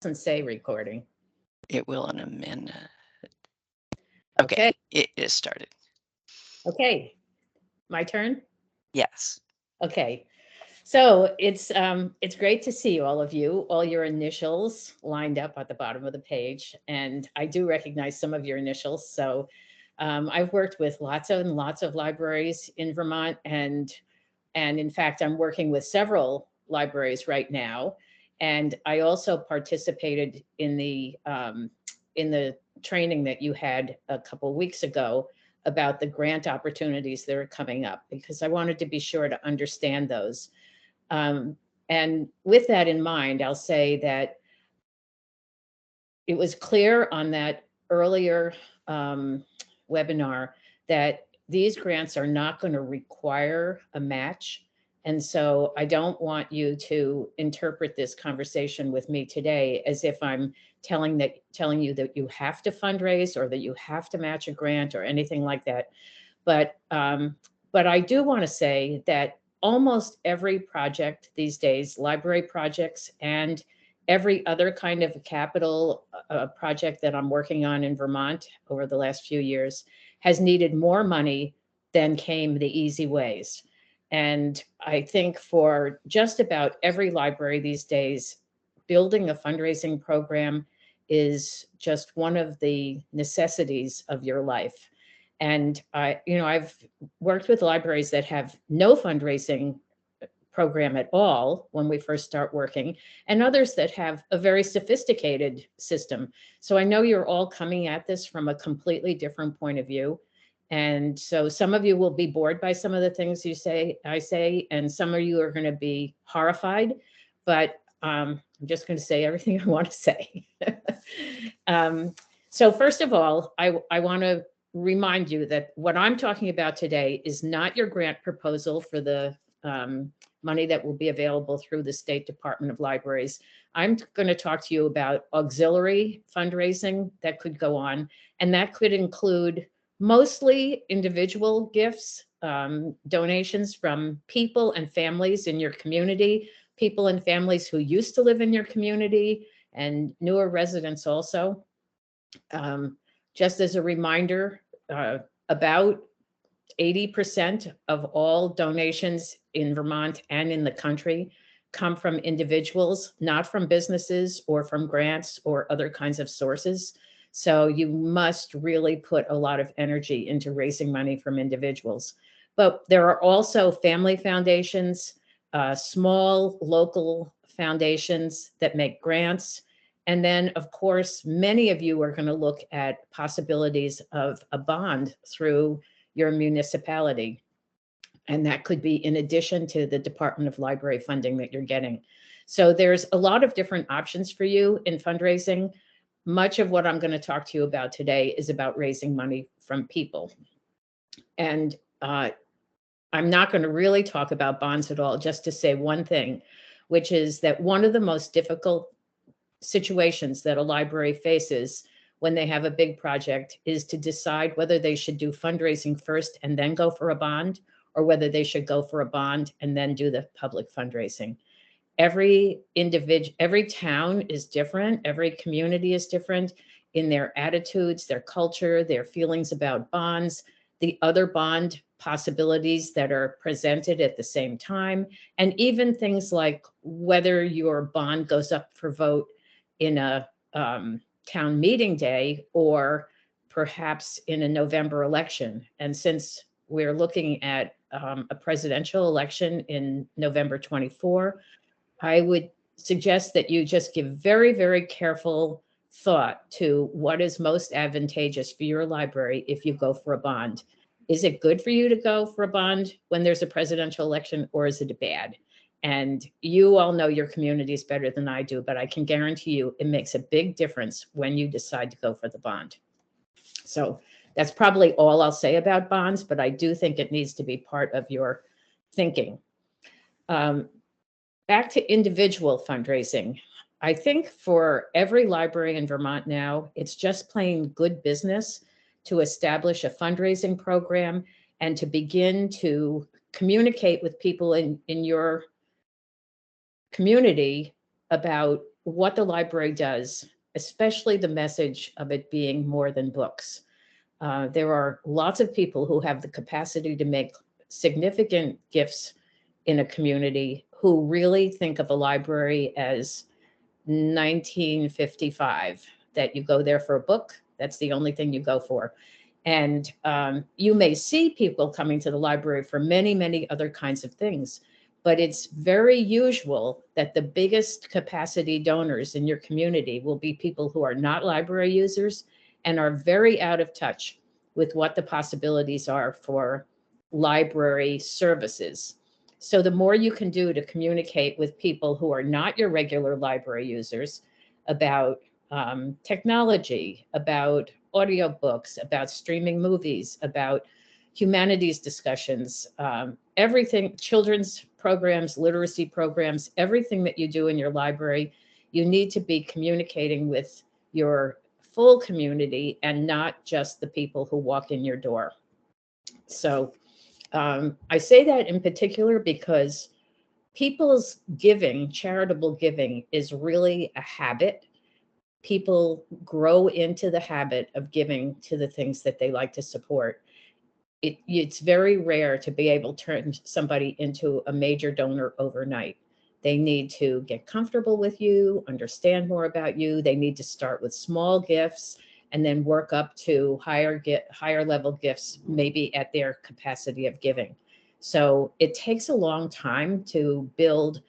Doesn't say recording. It will in a minute. Okay. It is started. Okay. My turn? Yes. Okay. So it's great to see all of you, all your initials lined up at the bottom of the page. And I do recognize some of your initials. So I've worked with lots and lots of libraries in Vermont, and in fact, I'm working with several libraries right now. And I also participated in the training that you had a couple of weeks ago about the grant opportunities that are coming up, because I wanted to be sure to understand those. And with that in mind, I'll say that it was clear on that earlier webinar that these grants are not going to require a match. And so I don't want you to interpret this conversation with me today as if I'm telling you that you have to fundraise or that you have to match a grant or anything like that. But I do want to say that almost every project these days, library projects and every other kind of capital project that I'm working on in Vermont over the last few years, has needed more money than came the easy ways. And I think for just about every library these days, building a fundraising program is just one of the necessities of your life. And I've worked with libraries that have no fundraising program at all when we first start working, and others that have a very sophisticated system. So I know you're all coming at this from a completely different point of view. And so some of you will be bored by some of the things I say, and some of you are going to be horrified, but I'm just going to say everything I want to say. So first of all, I want to remind you that what I'm talking about today is not your grant proposal for the money that will be available through the State Department of Libraries. I'm going to talk to you about auxiliary fundraising that could go on, and that could include mostly individual gifts, donations from people and families in your community, people and families who used to live in your community, and newer residents also. Just as a reminder, about 80% of all donations in Vermont and in the country come from individuals, not from businesses or from grants or other kinds of sources. So you must really put a lot of energy into raising money from individuals. But there are also family foundations, small local foundations that make grants. And then, of course, many of you are going to look at possibilities of a bond through your municipality. And that could be in addition to the Department of Library funding that you're getting. So there's a lot of different options for you in fundraising. Much of what I'm going to talk to you about today is about raising money from people. And I'm not going to really talk about bonds at all, just to say one thing, which is that one of the most difficult situations that a library faces when they have a big project is to decide whether they should do fundraising first and then go for a bond, or whether they should go for a bond and then do the public fundraising. Every town is different. Every community is different in their attitudes, their culture, their feelings about bonds, the other bond possibilities that are presented at the same time, and even things like whether your bond goes up for vote in a town meeting day or perhaps in a November election. And since we're looking at a presidential election in November 24, I would suggest that you just give very, very careful thought to what is most advantageous for your library if you go for a bond. Is it good for you to go for a bond when there's a presidential election, or is it bad? And you all know your communities better than I do, but I can guarantee you it makes a big difference when you decide to go for the bond. So that's probably all I'll say about bonds, but I do think it needs to be part of your thinking. Back to individual fundraising. I think for every library in Vermont now, it's just plain good business to establish a fundraising program and to begin to communicate with people in your community about what the library does, especially the message of it being more than books. There are lots of people who have the capacity to make significant gifts in a community who really think of a library as 1955, that you go there for a book. That's the only thing you go for. And you may see people coming to the library for many, many other kinds of things, but it's very usual that the biggest capacity donors in your community will be people who are not library users and are very out of touch with what the possibilities are for library services. So the more you can do to communicate with people who are not your regular library users about technology, about audiobooks, about streaming movies, about humanities discussions, everything, children's programs, literacy programs, everything that you do in your library, you need to be communicating with your full community and not just the people who walk in your door. So I say that in particular because people's giving, charitable giving, is really a habit. People grow into the habit of giving to the things that they like to support. It's very rare to be able to turn somebody into a major donor overnight. They need to get comfortable with you, understand more about you. They need to start with small gifts and then work up to higher level gifts, maybe at their capacity of giving. So it takes a long time to build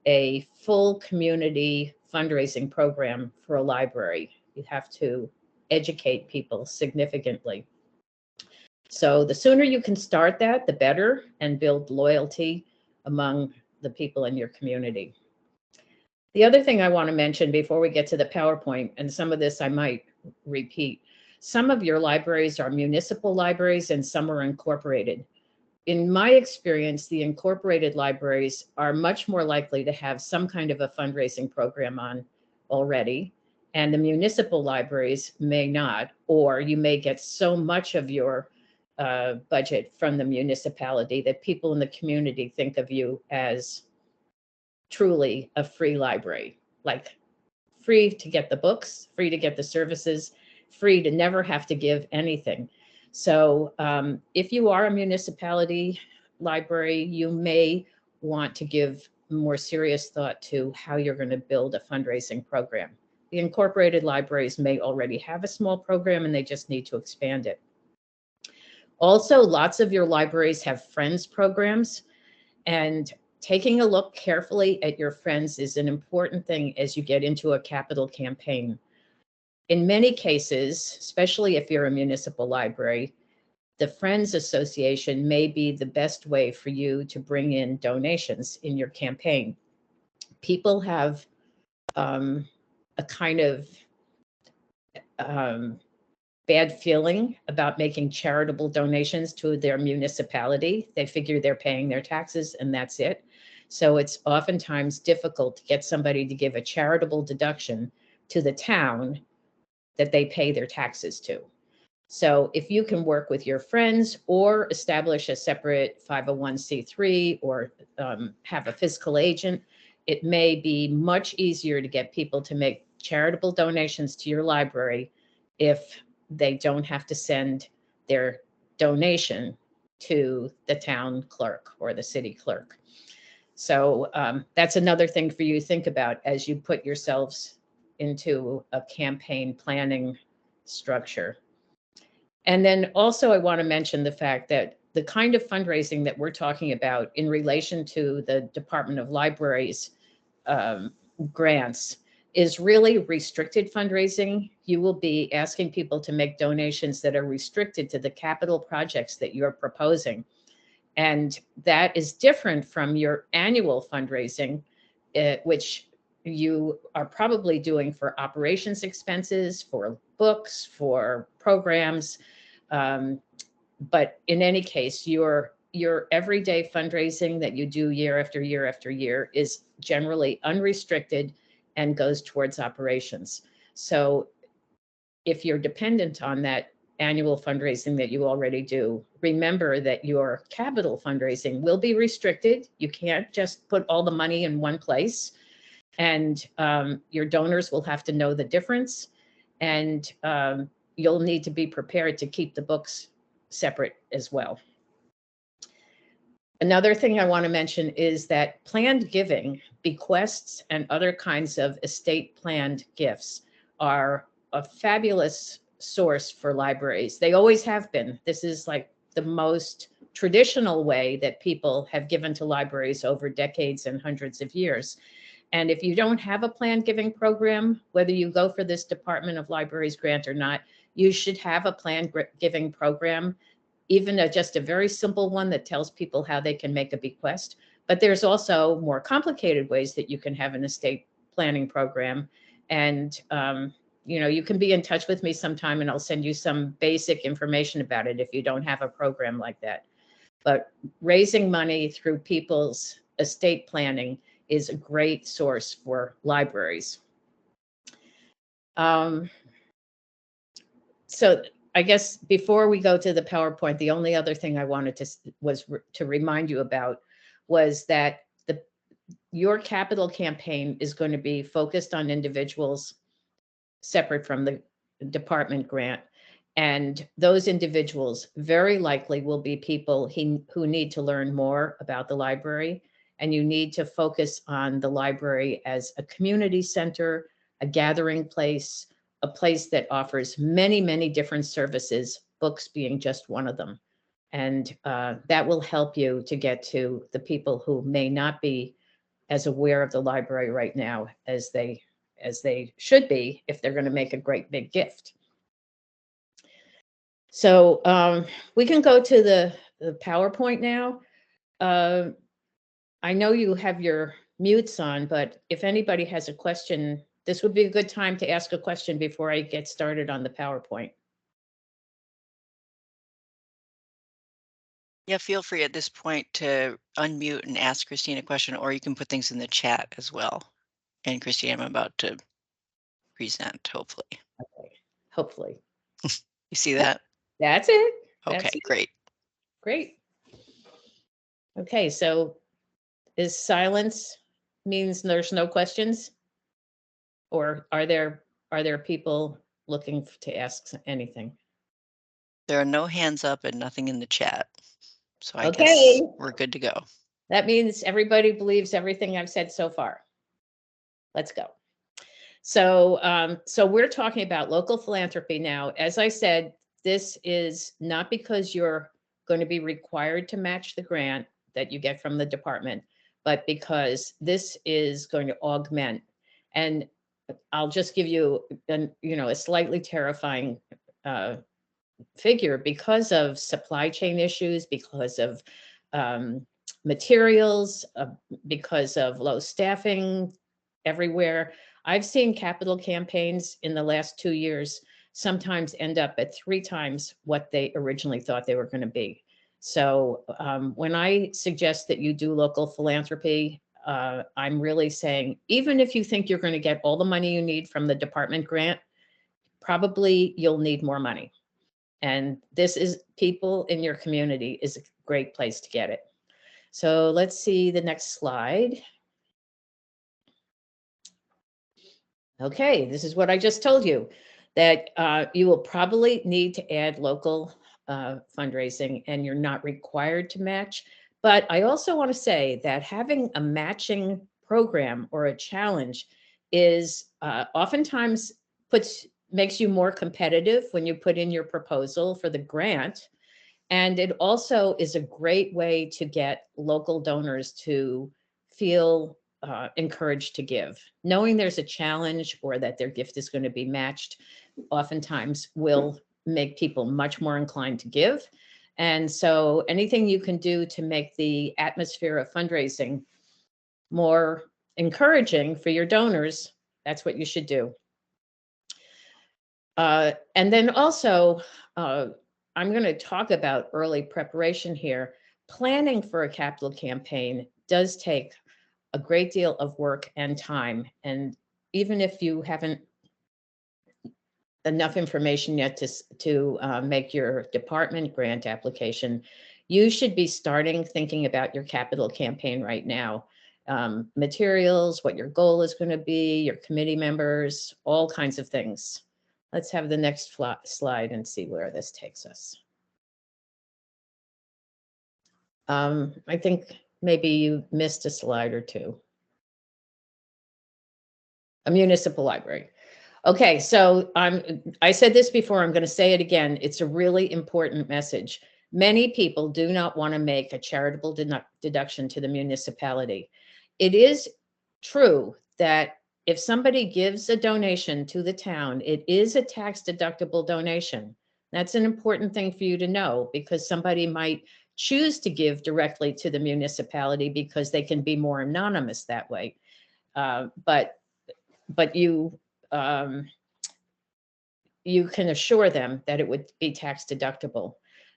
a full community fundraising program for a library. You have to educate people significantly. So the sooner you can start that, the better, and build loyalty among the people in your community. The other thing I want to mention before we get to the PowerPoint, and some of this I might repeat, some of your libraries are municipal libraries and some are incorporated. In my experience, the incorporated libraries are much more likely to have some kind of a fundraising program on already, and the municipal libraries may not, or you may get so much of your budget from the municipality that people in the community think of you as truly a free library, like free to get the books, free to get the services, free to never have to give anything. So if you are a municipality library, you may want to give more serious thought to how you're going to build a fundraising program. The incorporated libraries may already have a small program and they just need to expand it. Also, lots of your libraries have friends programs, and taking a look carefully at your friends is an important thing as you get into a capital campaign. In many cases, especially if you're a municipal library, the Friends Association may be the best way for you to bring in donations in your campaign. People have a kind of bad feeling about making charitable donations to their municipality. They figure they're paying their taxes and that's it. So it's oftentimes difficult to get somebody to give a charitable deduction to the town that they pay their taxes to. So if you can work with your friends or establish a separate 501c3 or have a fiscal agent, it may be much easier to get people to make charitable donations to your library if they don't have to send their donation to the town clerk or the city clerk. So that's another thing for you to think about as you put yourselves into a campaign planning structure. And then also I want to mention the fact that the kind of fundraising that we're talking about in relation to the Department of Libraries grants is really restricted fundraising. You will be asking people to make donations that are restricted to the capital projects that you're proposing. And that is different from your annual fundraising, which you are probably doing for operations expenses, for books, for programs. But in any case, your everyday fundraising that you do year after year after year is generally unrestricted and goes towards operations. So if you're dependent on that annual fundraising that you already do, remember that your capital fundraising will be restricted. You can't just put all the money in one place. And your donors will have to know the difference, and you'll need to be prepared to keep the books separate as well. Another thing I want to mention is that planned giving, bequests, and other kinds of estate planned gifts are a fabulous source for libraries. They always have been. This is like the most traditional way that people have given to libraries over decades and hundreds of years. And if you don't have a planned giving program, whether you go for this Department of Libraries grant or not, you should have a planned giving program, even just a very simple one that tells people how they can make a bequest. But there's also more complicated ways that you can have an estate planning program. And, you can be in touch with me sometime and I'll send you some basic information about it if you don't have a program like that. But raising money through people's estate planning is a great source for libraries. So I guess before we go to the PowerPoint, the only other thing I wanted to remind you about was that your capital campaign is going to be focused on individuals separate from the department grant. And those individuals very likely will be people who need to learn more about the library. And you need to focus on the library as a community center, a gathering place, a place that offers many, many different services, books being just one of them. And that will help you to get to the people who may not be as aware of the library right now as they should be if they're going to make a great big gift. So we can go to the PowerPoint now. I know you have your mutes on, but if anybody has a question, this would be a good time to ask a question before I get started on the PowerPoint. Yeah, feel free at this point to unmute and ask Christine a question, or you can put things in the chat as well. And Christine, I'm about to present, hopefully. Okay, hopefully. You see that? That's it. Okay, That's it. great. Great. Okay, so is silence means there's no questions? Or are there people looking to ask anything? There are no hands up and nothing in the chat. So I Okay. guess we're good to go. That means everybody believes everything I've said so far. Let's go. So we're talking about local philanthropy now. As I said, this is not because you're going to be required to match the grant that you get from the department, but because this is going to augment. And I'll just give you a slightly terrifying figure because of supply chain issues, because of materials, because of low staffing everywhere. I've seen capital campaigns in the last 2 years sometimes end up at 3 times what they originally thought they were going to be. So when I suggest that you do local philanthropy, I'm really saying, even if you think you're going to get all the money you need from the department grant, probably you'll need more money. And this is people in your community is a great place to get it. So let's see the next slide. Okay, this is what I just told you, that you will probably need to add local fundraising, and you're not required to match. But I also want to say that having a matching program or a challenge is oftentimes makes you more competitive when you put in your proposal for the grant. And it also is a great way to get local donors to feel encouraged to give. Knowing there's a challenge or that their gift is going to be matched oftentimes will make people much more inclined to give. And so anything you can do to make the atmosphere of fundraising more encouraging for your donors, that's what you should do. And then also, I'm going to talk about early preparation here. Planning for a capital campaign does take a great deal of work and time. And even if you haven't enough information yet to make your department grant application, you should be starting thinking about your capital campaign right now. materials, what your goal is going to be, your committee members, all kinds of things. Let's have the next slide and see where this takes us. I think maybe you missed a slide or two. A municipal library. Okay, so I said this before, I'm going to say it again. It's a really important message. Many people do not want to make a charitable deduction to the municipality. It is true that if somebody gives a donation to the town, it is a tax deductible donation. That's an important thing for you to know, because somebody might choose to give directly to the municipality because they can be more anonymous that way. But you you can assure them that it would be tax deductible.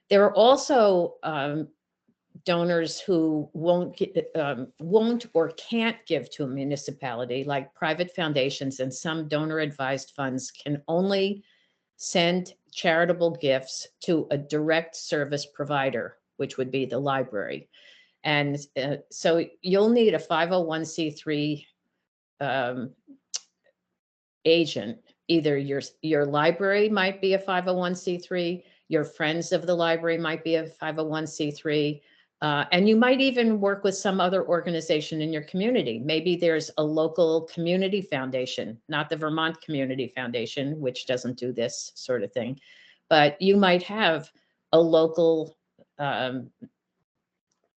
There are also donors who won't or can't give to a municipality, like private foundations, and some donor advised funds can only send charitable gifts to a direct service provider, which would be the library. And so you'll need a 501c3 agent. Either your library might be a 501c3, your friends of the library might be a 501c3, and you might even work with some other organization in your community. Maybe there's a local community foundation, not the Vermont Community Foundation, which doesn't do this sort of thing, but you might have a local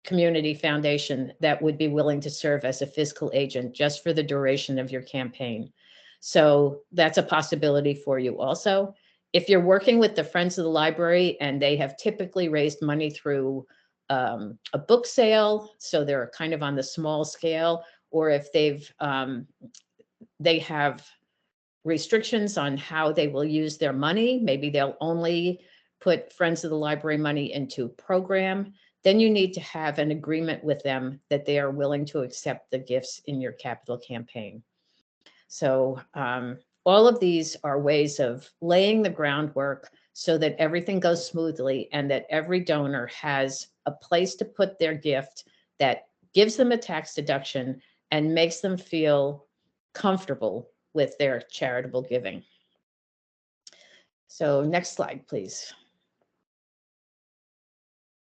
community foundation that would be willing to serve as a fiscal agent just for the duration of your campaign. So that's a possibility for you also. If you're working with the Friends of the Library and they have typically raised money through a book sale, so they're kind of on the small scale, or if they have restrictions on how they will use their money, maybe they'll only put Friends of the Library money into program, then you need to have an agreement with them that they are willing to accept the gifts in your capital campaign. So all of these are ways of laying the groundwork so that everything goes smoothly and that every donor has a place to put their gift that gives them a tax deduction and makes them feel comfortable with their charitable giving. So next slide, please.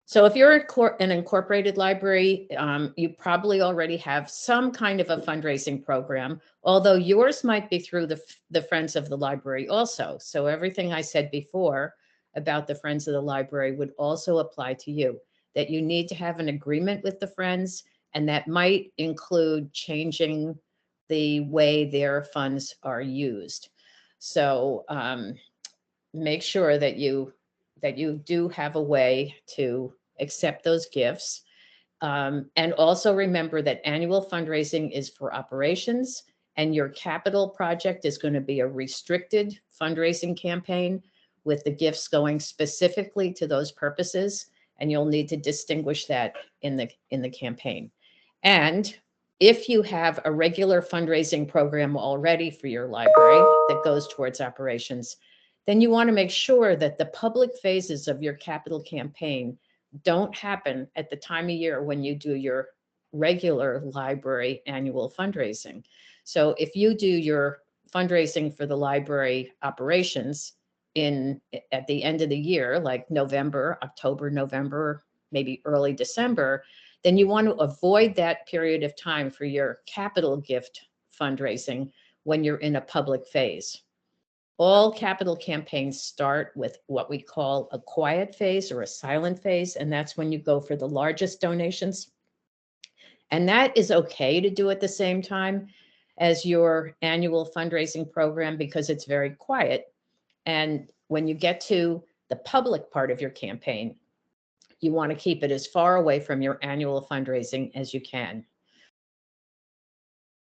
So if you're an incorporated library, you probably already have some kind of a fundraising program, although yours might be through the Friends of the Library also. So everything I said before about the Friends of the Library would also apply to you, that you need to have an agreement with the Friends, and that might include changing the way their funds are used. So make sure that you do have a way to accept those gifts. And also remember that annual fundraising is for operations, and your capital project is going to be a restricted fundraising campaign with the gifts going specifically to those purposes. And you'll need to distinguish that in the campaign. And if you have a regular fundraising program already for your library that goes towards operations, then you want to make sure that the public phases of your capital campaign don't happen at the time of year when you do your regular library annual fundraising. So if you do your fundraising for the library operations at the end of the year, like October, November, maybe early December, then you want to avoid that period of time for your capital gift fundraising when you're in a public phase. All capital campaigns start with what we call a quiet phase or a silent phase, and that's when you go for the largest donations. And that is okay to do at the same time as your annual fundraising program because it's very quiet. And when you get to the public part of your campaign, you want to keep it as far away from your annual fundraising as you can.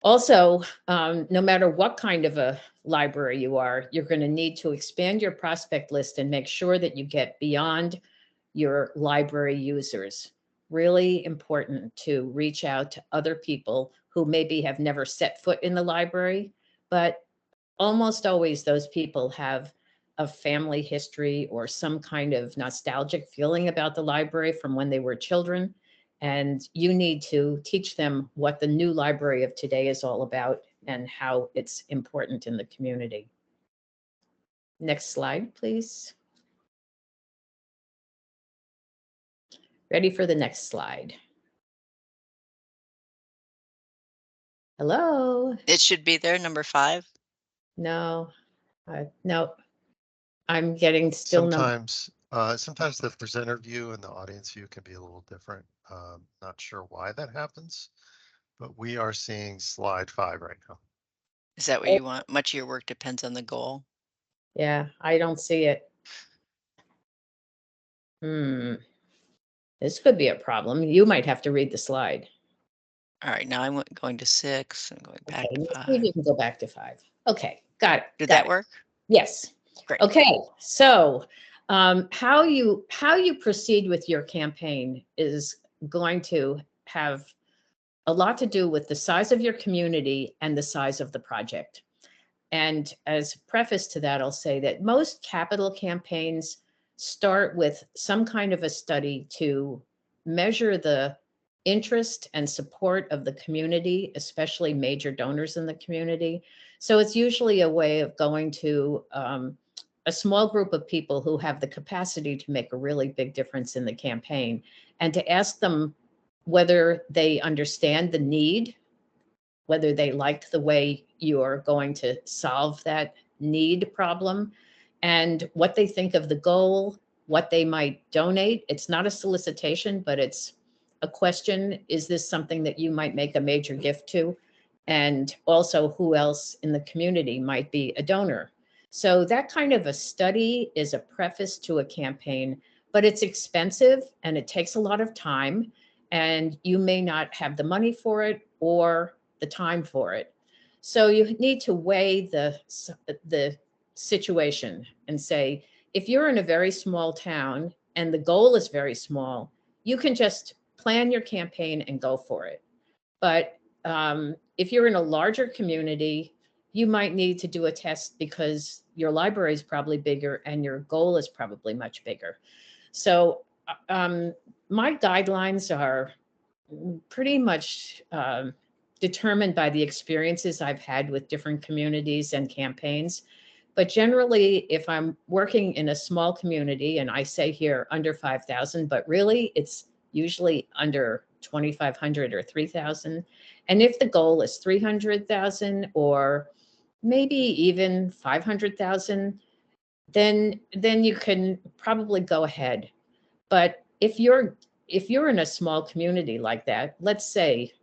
Also, no matter what kind of a library you are, you're going to need to expand your prospect list and make sure that you get beyond your library users. Really important to reach out to other people who maybe have never set foot in the library, but almost always those people have a family history or some kind of nostalgic feeling about the library from when they were children. And you need to teach them what the new library of today is all about and how it's important in the community. Next slide, please. Ready for the next slide. Hello? It should be there, number 5. No, no, I'm getting still no. Sometimes the presenter view and the audience view can be a little different. Not sure why that happens, but we are seeing slide 5 right now. Is that what you want? Much of your work depends on the goal. Yeah, I don't see it. This could be a problem. You might have to read the slide. All right, now I'm going to 6 and going back Okay, to let's 5. see if you can go back to 5. Okay, got it. Did got that it. work? Yes. Great. Okay, so how you proceed with your campaign is going to have a lot to do with the size of your community and the size of the project. And as preface to that, I'll say that most capital campaigns start with some kind of a study to measure the interest and support of the community, especially major donors in the community. So it's usually a way of going to a small group of people who have the capacity to make a really big difference in the campaign and to ask them whether they understand the need, whether they like the way you're going to solve that need problem, and what they think of the goal, what they might donate. It's not a solicitation, but it's a question. Is this something that you might make a major gift to? And also, who else in the community might be a donor? So that kind of a study is a preface to a campaign, but it's expensive and it takes a lot of time, and you may not have the money for it or the time for it. So you need to weigh the situation and say, if you're in a very small town and the goal is very small, you can just plan your campaign and go for it. But if you're in a larger community, you might need to do a test because your library is probably bigger and your goal is probably much bigger. So my guidelines are pretty much determined by the experiences I've had with different communities and campaigns. But generally, if I'm working in a small community, and I say here under 5,000, but really it's usually under 2,500 or 3,000. And if the goal is 300,000 or maybe even 500,000, then you can probably go ahead. But if you're in a small community like that, let's say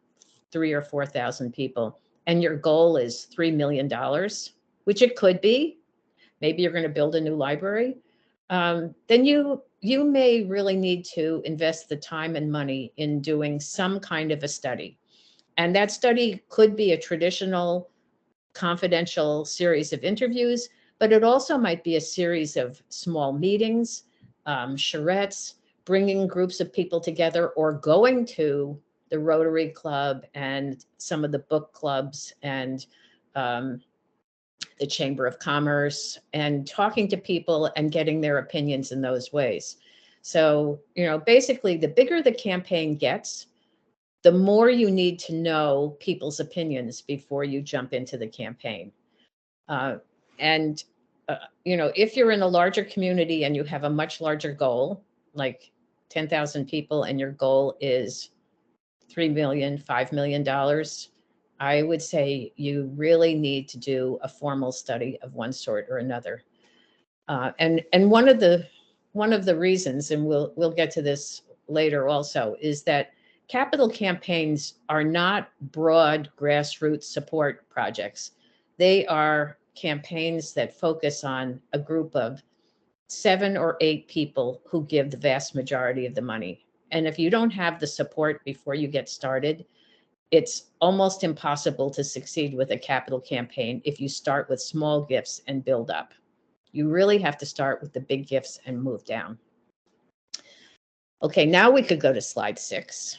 3,000 or 4,000 people, and your goal is $3 million, which it could be, maybe you're going to build a new library, then you may really need to invest the time and money in doing some kind of a study. And that study could be a traditional confidential series of interviews, but it also might be a series of small meetings, charrettes, bringing groups of people together, or going to the Rotary Club and some of the book clubs and the Chamber of Commerce, and talking to people and getting their opinions in those ways. So, basically, the bigger the campaign gets, the more you need to know people's opinions before you jump into the campaign. If you're in a larger community and you have a much larger goal, like 10,000 people, and your goal is $3 million, $5 million, I would say you really need to do a formal study of one sort or another. And one of the reasons, and we'll get to this later also, is that capital campaigns are not broad grassroots support projects. They are campaigns that focus on a group of 7 or 8 people who give the vast majority of the money. And if you don't have the support before you get started, it's almost impossible to succeed with a capital campaign if you start with small gifts and build up. You really have to start with the big gifts and move down. Okay, now we could go to slide 6.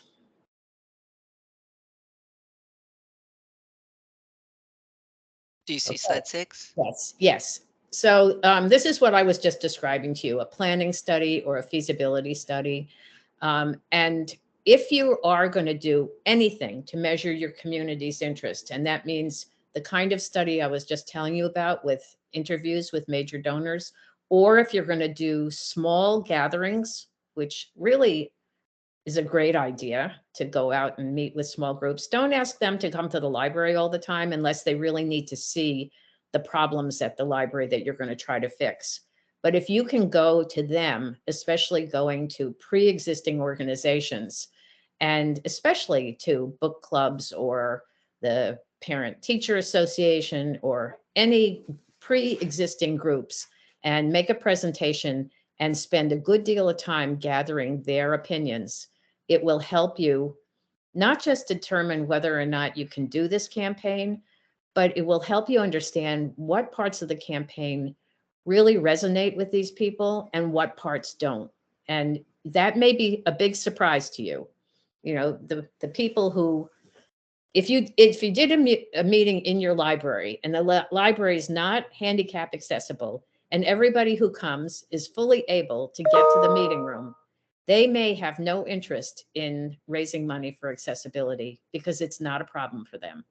Do you see slide 6? Yes. So this is what I was just describing to you, a planning study or a feasibility study. And if you are going to do anything to measure your community's interest, and that means the kind of study I was just telling you about with interviews with major donors, or if you're going to do small gatherings, which really is a great idea to go out and meet with small groups. Don't ask them to come to the library all the time unless they really need to see the problems at the library that you're going to try to fix. But if you can go to them, especially going to pre-existing organizations, and especially to book clubs or the Parent Teacher Association or any pre-existing groups, and make a presentation and spend a good deal of time gathering their opinions, it will help you not just determine whether or not you can do this campaign, but it will help you understand what parts of the campaign really resonate with these people and what parts don't. And that may be a big surprise to you. You know, the people who, if you did a meeting in your library and the library is not handicap accessible and everybody who comes is fully able to get to the meeting room, they may have no interest in raising money for accessibility because it's not a problem for them.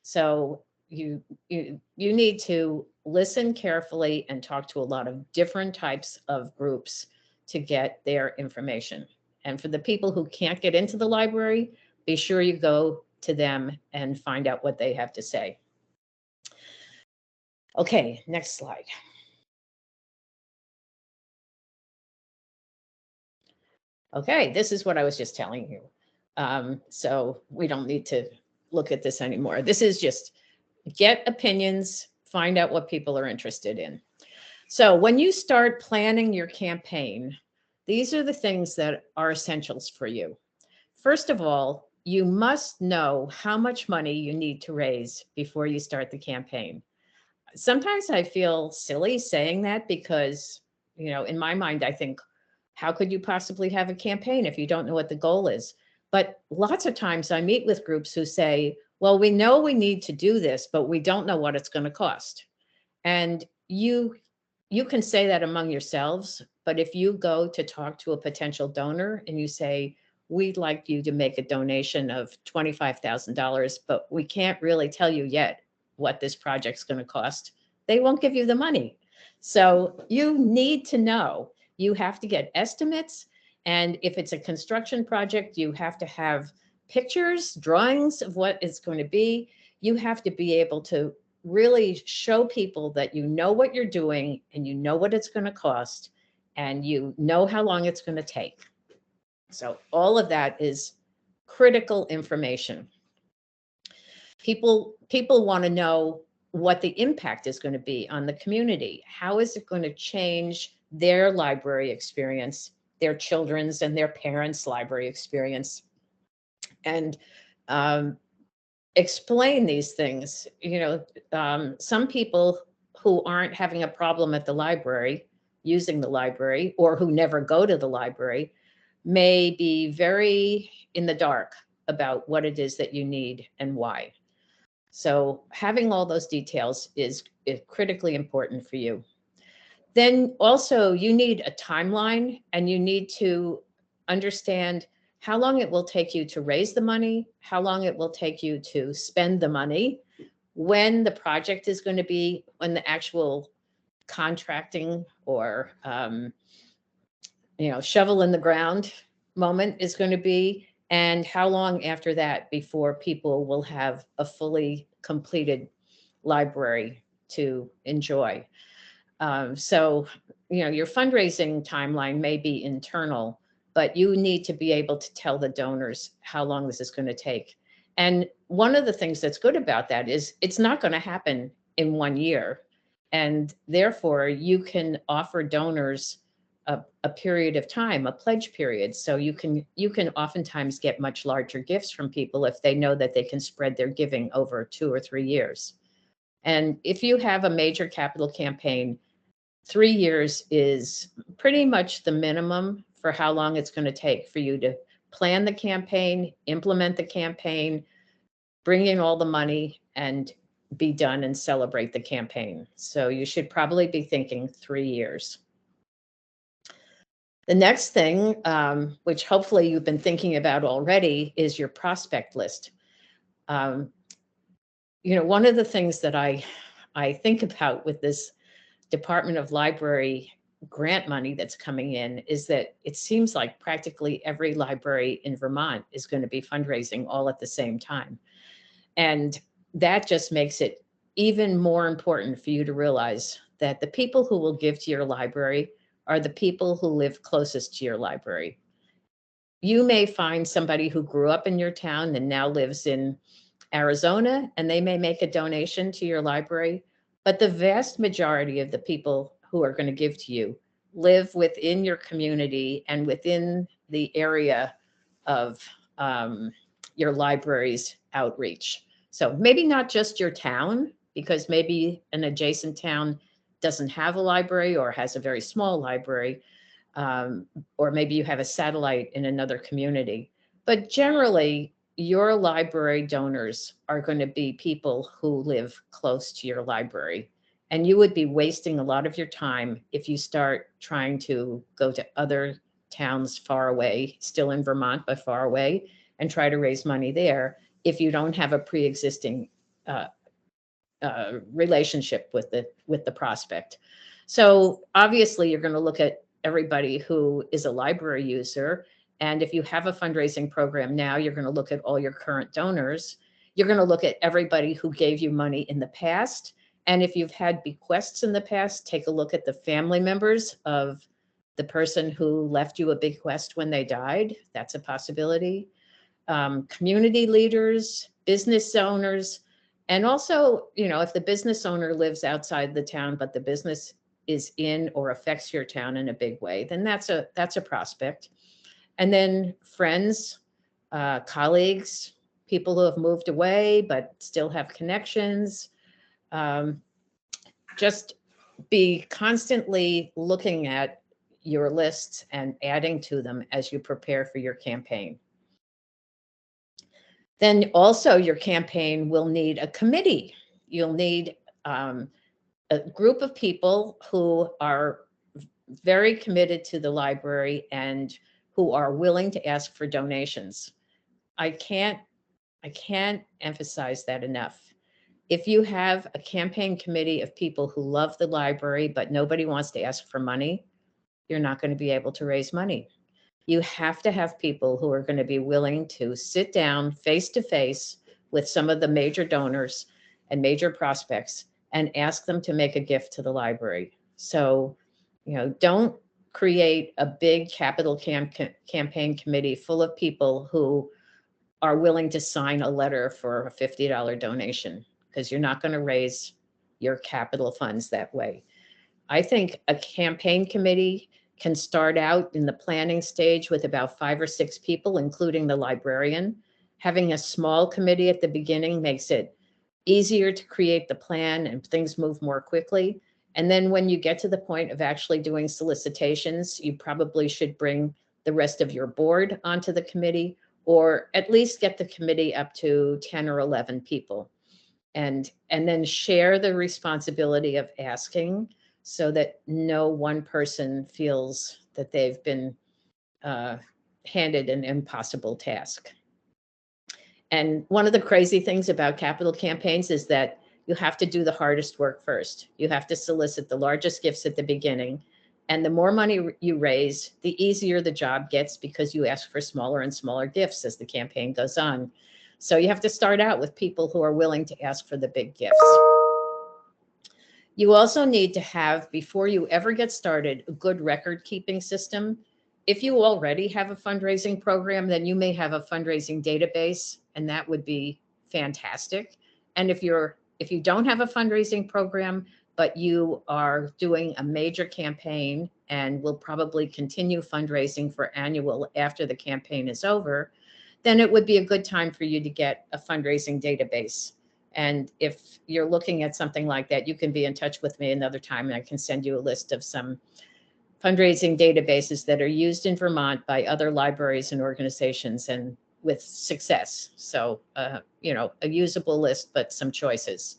So you need to listen carefully and talk to a lot of different types of groups to get their information. And for the people who can't get into the library, be sure you go to them and find out what they have to say. Okay, next slide. Okay, this is what I was just telling you. So we don't need to look at this anymore. This is just get opinions, find out what people are interested in. So when you start planning your campaign, these are the things that are essentials for you. First of all, you must know how much money you need to raise before you start the campaign. Sometimes I feel silly saying that because, you know, in my mind, I think, how could you possibly have a campaign if you don't know what the goal is? But lots of times I meet with groups who say, well, we know we need to do this, but we don't know what it's going to cost. And you can say that among yourselves, but if you go to talk to a potential donor and you say, we'd like you to make a donation of $25,000, but we can't really tell you yet what this project's going to cost, they won't give you the money. So you need to know. You have to get estimates. And if it's a construction project, you have to have pictures, drawings of what it's going to be. You have to be able to really show people that you know what you're doing and you know what it's going to cost and you know how long it's going to take. So all of that is critical information. People want to know what the impact is going to be on the community. How is it going to change their library experience, their children's and their parents' library experience? And explain these things. You know, some people who aren't having a problem at the library, using the library, or who never go to the library, may be very in the dark about what it is that you need and why. So having all those details is critically important for you. Then also you need a timeline and you need to understand how long it will take you to raise the money, how long it will take you to spend the money, when the project is going to be, when the actual contracting or you know, shovel in the ground moment is going to be, and how long after that before people will have a fully completed library to enjoy. So, you know, your fundraising timeline may be internal, but you need to be able to tell the donors how long this is going to take. And one of the things that's good about that is it's not going to happen in 1 year. And therefore, you can offer donors a period of time, a pledge period. So you can oftentimes get much larger gifts from people if they know that they can spread their giving over 2 or 3 years. And if you have a major capital campaign, 3 years is pretty much the minimum for how long it's going to take for you to plan the campaign, implement the campaign, bring in all the money, and be done and celebrate the campaign. So you should probably be thinking 3 years. The next thing, which hopefully you've been thinking about already, is your prospect list. One of the things that I think about with this Department of Library grant money that's coming in is that it seems like practically every library in Vermont is going to be fundraising all at the same time. And that just makes it even more important for you to realize that the people who will give to your library are the people who live closest to your library. You may find somebody who grew up in your town and now lives in Arizona, and they may make a donation to your library, but the vast majority of the people who are going to give to you live within your community and within the area of your library's outreach. So maybe not just your town, because maybe an adjacent town doesn't have a library or has a very small library, or maybe you have a satellite in another community. But generally, your library donors are going to be people who live close to your library. And you would be wasting a lot of your time if you start trying to go to other towns far away, still in Vermont, but far away, and try to raise money there if you don't have a pre-existing relationship with the prospect. So obviously, you're going to look at everybody who is a library user. And if you have a fundraising program now, you're going to look at all your current donors. You're going to look at everybody who gave you money in the past. And if you've had bequests in the past, take a look at the family members of the person who left you a bequest when they died. That's a possibility. Community leaders, business owners, and also, if the business owner lives outside the town, but the business is in or affects your town in a big way, then that's a prospect. And then friends, colleagues, people who have moved away but still have connections. Just be constantly looking at your lists and adding to them as you prepare for your campaign. Then also your campaign will need a committee. You'll need a group of people who are very committed to the library and who are willing to ask for donations. I can't emphasize that enough. If you have a campaign committee of people who love the library, but nobody wants to ask for money, you're not going to be able to raise money. You have to have people who are going to be willing to sit down face to face with some of the major donors and major prospects and ask them to make a gift to the library. So, don't create a big capital campaign committee full of people who are willing to sign a letter for a $50 donation, because you're not going to raise your capital funds that way. I think a campaign committee can start out in the planning stage with about 5 or 6 people, including the librarian. Having a small committee at the beginning makes it easier to create the plan and things move more quickly. And then when you get to the point of actually doing solicitations, you probably should bring the rest of your board onto the committee, or at least get the committee up to 10 or 11 people. And then share the responsibility of asking, so that no one person feels that they've been handed an impossible task. And one of the crazy things about capital campaigns is that you have to do the hardest work first. You have to solicit the largest gifts at the beginning. And the more money you raise, the easier the job gets, because you ask for smaller and smaller gifts as the campaign goes on. So you have to start out with people who are willing to ask for the big gifts. You also need to have, before you ever get started, a good record keeping system. If you already have a fundraising program, then you may have a fundraising database, and that would be fantastic. And if you don't have a fundraising program, but you are doing a major campaign and will probably continue fundraising for annual after the campaign is over, then it would be a good time for you to get a fundraising database. And if you're looking at something like that, you can be in touch with me another time, and I can send you a list of some fundraising databases that are used in Vermont by other libraries and organizations, and with success. So, a usable list, but some choices.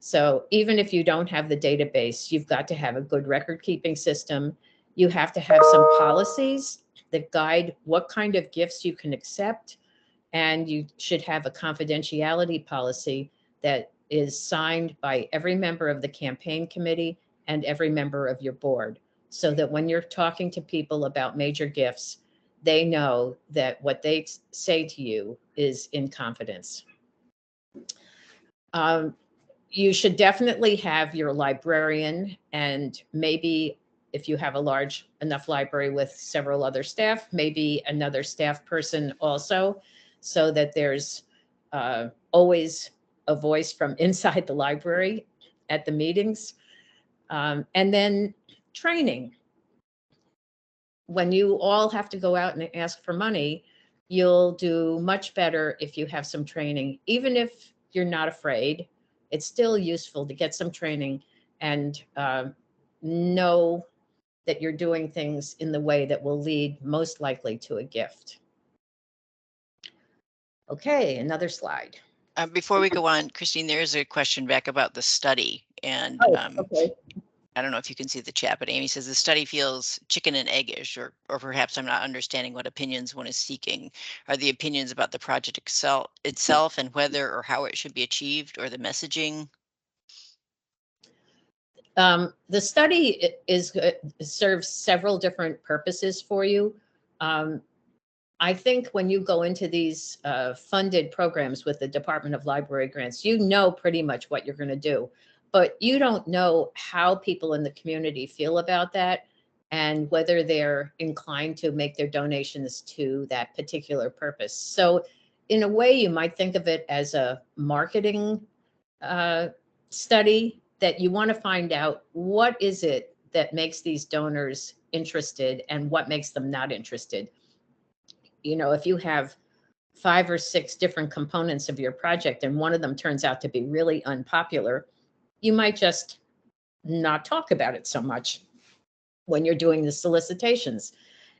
So even if you don't have the database, you've got to have a good record keeping system. You have to have some policies that guide what kind of gifts you can accept, and you should have a confidentiality policy that is signed by every member of the campaign committee and every member of your board, so that when you're talking to people about major gifts, they know that what they say to you is in confidence. You should definitely have your librarian, and maybe if you have a large enough library with several other staff, maybe another staff person also, so that there's always a voice from inside the library at the meetings. And then training. When you all have to go out and ask for money, you'll do much better if you have some training. Even if you're not afraid, it's still useful to get some training and know that you're doing things in the way that will lead most likely to a gift. Okay, another slide. Before we go on, Christine, there is a question back about the study. And Okay. I don't know if you can see the chat, but Amy says the study feels chicken and eggish, or perhaps I'm not understanding what opinions one is seeking. Are the opinions about the project itself and whether or how it should be achieved, or the messaging? The study serves several different purposes for you. I think when you go into these funded programs with the Department of Library Grants, you know pretty much what you're going to do, but you don't know how people in the community feel about that and whether they're inclined to make their donations to that particular purpose. So in a way, you might think of it as a marketing study, that you want to find out what is it that makes these donors interested and what makes them not interested. You know, if you have 5 or 6 different components of your project and one of them turns out to be really unpopular, you might just not talk about it so much when you're doing the solicitations,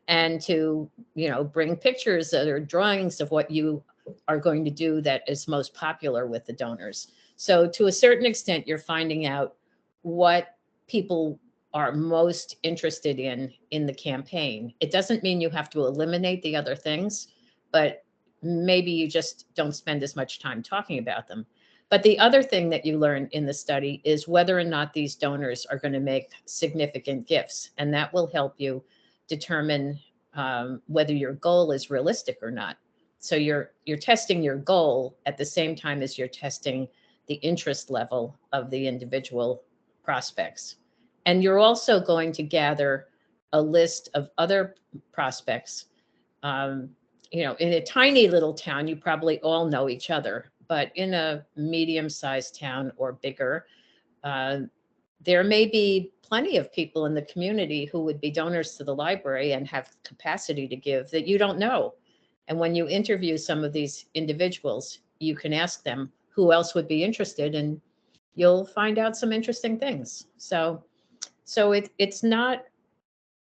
and to, you know, bring pictures or drawings of what you are going to do that is most popular with the donors. So to a certain extent, you're finding out what people are most interested in the campaign. It doesn't mean you have to eliminate the other things, but maybe you just don't spend as much time talking about them. But the other thing that you learn in the study is whether or not these donors are going to make significant gifts, and that will help you determine whether your goal is realistic or not. So you're testing your goal at the same time as you're testing the interest level of the individual prospects. And you're also going to gather a list of other prospects. You know, in a tiny little town, you probably all know each other, but in a medium-sized town or bigger, there may be plenty of people in the community who would be donors to the library and have capacity to give that you don't know. And when you interview some of these individuals, you can ask them who else would be interested, and you'll find out some interesting things. So it's not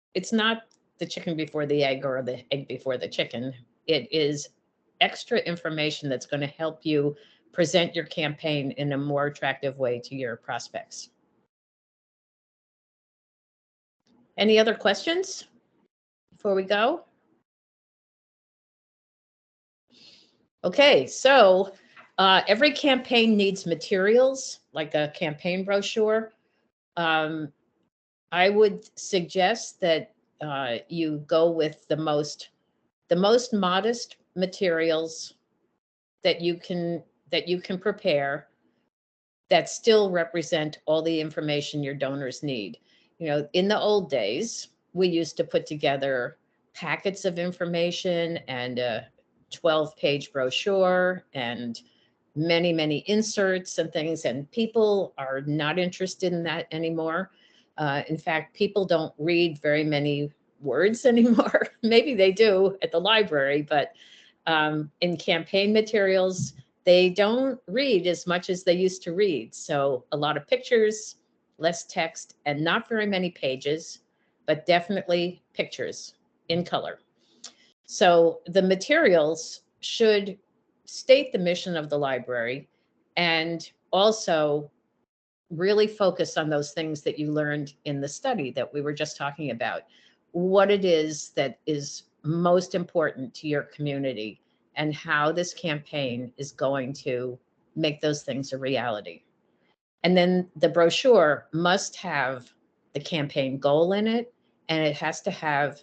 the chicken before the egg or the egg before the chicken. It is extra information that's going to help you present your campaign in a more attractive way to your prospects. Any other questions before we go? Okay, so every campaign needs materials, like a campaign brochure. I would suggest that you go with the most modest materials that you can prepare that still represent all the information your donors need. You know, in the old days, we used to put together packets of information and a 12-page brochure and many inserts and things, and people are not interested in that anymore. In fact, people don't read very many words anymore. Maybe they do at the library, but in campaign materials, they don't read as much as they used to read. So a lot of pictures, less text, and not very many pages, but definitely pictures in color. So the materials should state the mission of the library and also really focus on those things that you learned in the study that we were just talking about, what it is that is most important to your community and how this campaign is going to make those things a reality. And then the brochure must have the campaign goal in it, and it has to have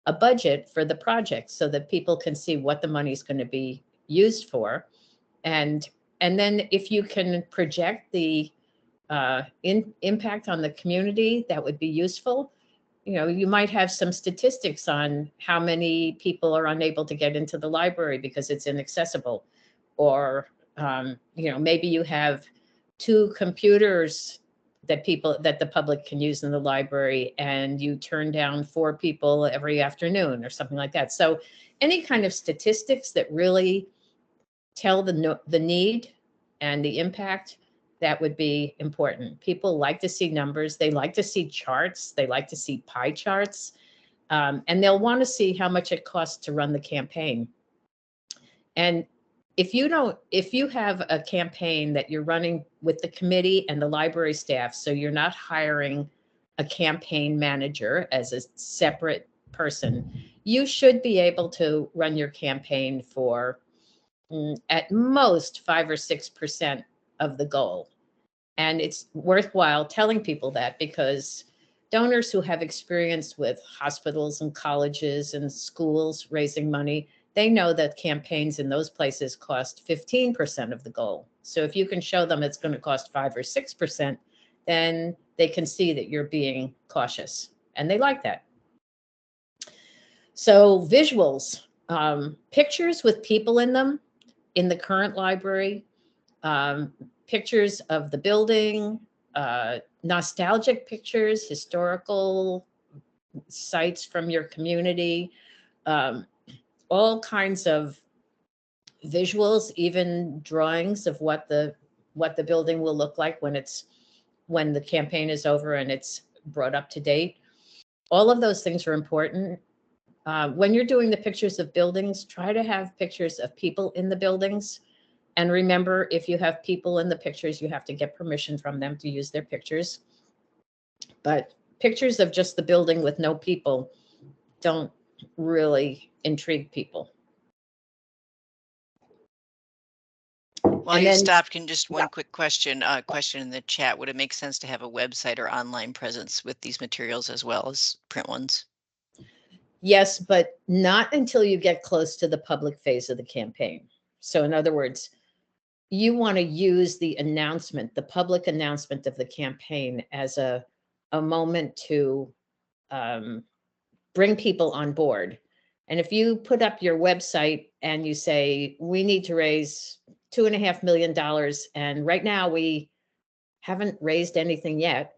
a budget for the project so that people can see what the money is going to be used for. And then if you can project the impact on the community, that would be useful. You know, you might have some statistics on how many people are unable to get into the library because it's inaccessible, or you know, maybe you have 2 computers that the public can use in the library, and you turn down 4 people every afternoon or something like that. So any kind of statistics that really tell the need and the impact, that would be important. People like to see numbers. They like to see charts. They like to see pie charts. And they'll want to see how much it costs to run the campaign. And if you have a campaign that you're running with the committee and the library staff, so you're not hiring a campaign manager as a separate person, you should be able to run your campaign for at most 5 or 6% of the goal. And it's worthwhile telling people that, because donors who have experience with hospitals and colleges and schools raising money, they know that campaigns in those places cost 15% of the goal. So if you can show them it's going to cost 5 or 6%, then they can see that you're being cautious, and they like that. So visuals, pictures with people in them in the current library, pictures of the building, nostalgic pictures, historical sites from your community, all kinds of visuals, even drawings of what the building will look like when the campaign is over and it's brought up to date. All of those things are important. When you're doing the pictures of buildings, try to have pictures of people in the buildings. And remember, if you have people in the pictures, you have to get permission from them to use their pictures. But pictures of just the building with no people don't really intrigue people. While And you then- stopped, can just one quick question in the chat. Would it make sense to have a website or online presence with these materials as well as print ones? Yes, but not until you get close to the public phase of the campaign. So in other words, you want to use the announcement, the public announcement of the campaign, as a moment to bring people on board. And if you put up your website and you say, we need to raise $2.5 million, and right now we haven't raised anything yet,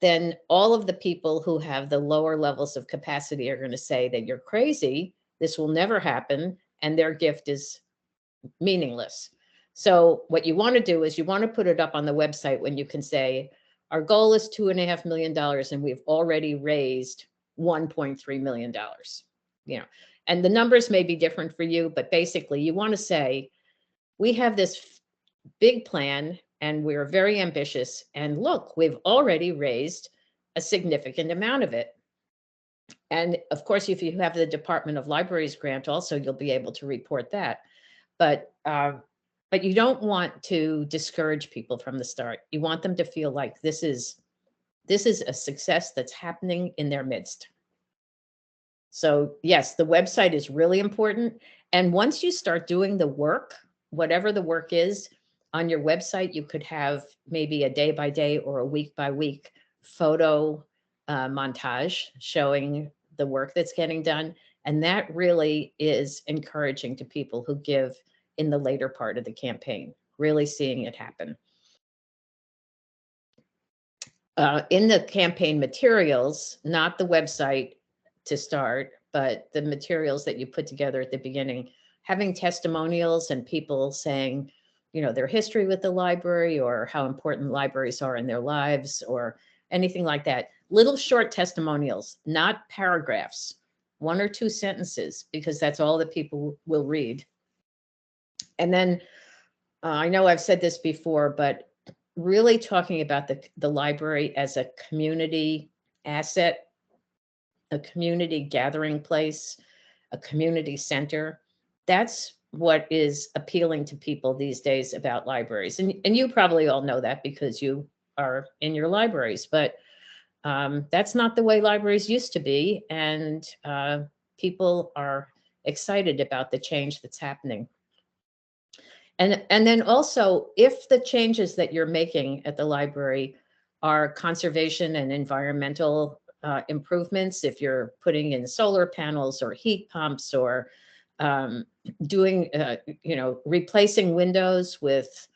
then all of the people who have the lower levels of capacity are going to say that you're crazy, this will never happen, and their gift is meaningless. So what you want to do is you want to put it up on the website when you can say, our goal is $2.5 million and we've already raised $1.3 million. You know, and the numbers may be different for you, but basically you want to say, we have this big plan and we're very ambitious, and look, we've already raised a significant amount of it. And of course, if you have the Department of Libraries grant also, you'll be able to report that. But you don't want to discourage people from the start. You want them to feel like this is a success that's happening in their midst. So yes, the website is really important. And once you start doing the work, whatever the work is, on your website, you could have maybe a day by day or a week by week photo montage showing the work that's getting done. And that really is encouraging to people who give in the later part of the campaign, really seeing it happen. In the campaign materials, not the website to start, but the materials that you put together at the beginning, having testimonials and people saying, you know, their history with the library or how important libraries are in their lives or anything like that. Little short testimonials, not paragraphs, 1 or 2 sentences, because that's all that people will read. And then I know I've said this before, but really talking about the library as a community asset, a community gathering place, a community center. That's what is appealing to people these days about libraries. And you probably all know that because you are in your libraries, but that's not the way libraries used to be. And people are excited about the change that's happening. And then also, if the changes that you're making at the library are conservation and environmental improvements, if you're putting in solar panels or heat pumps or doing, replacing windows with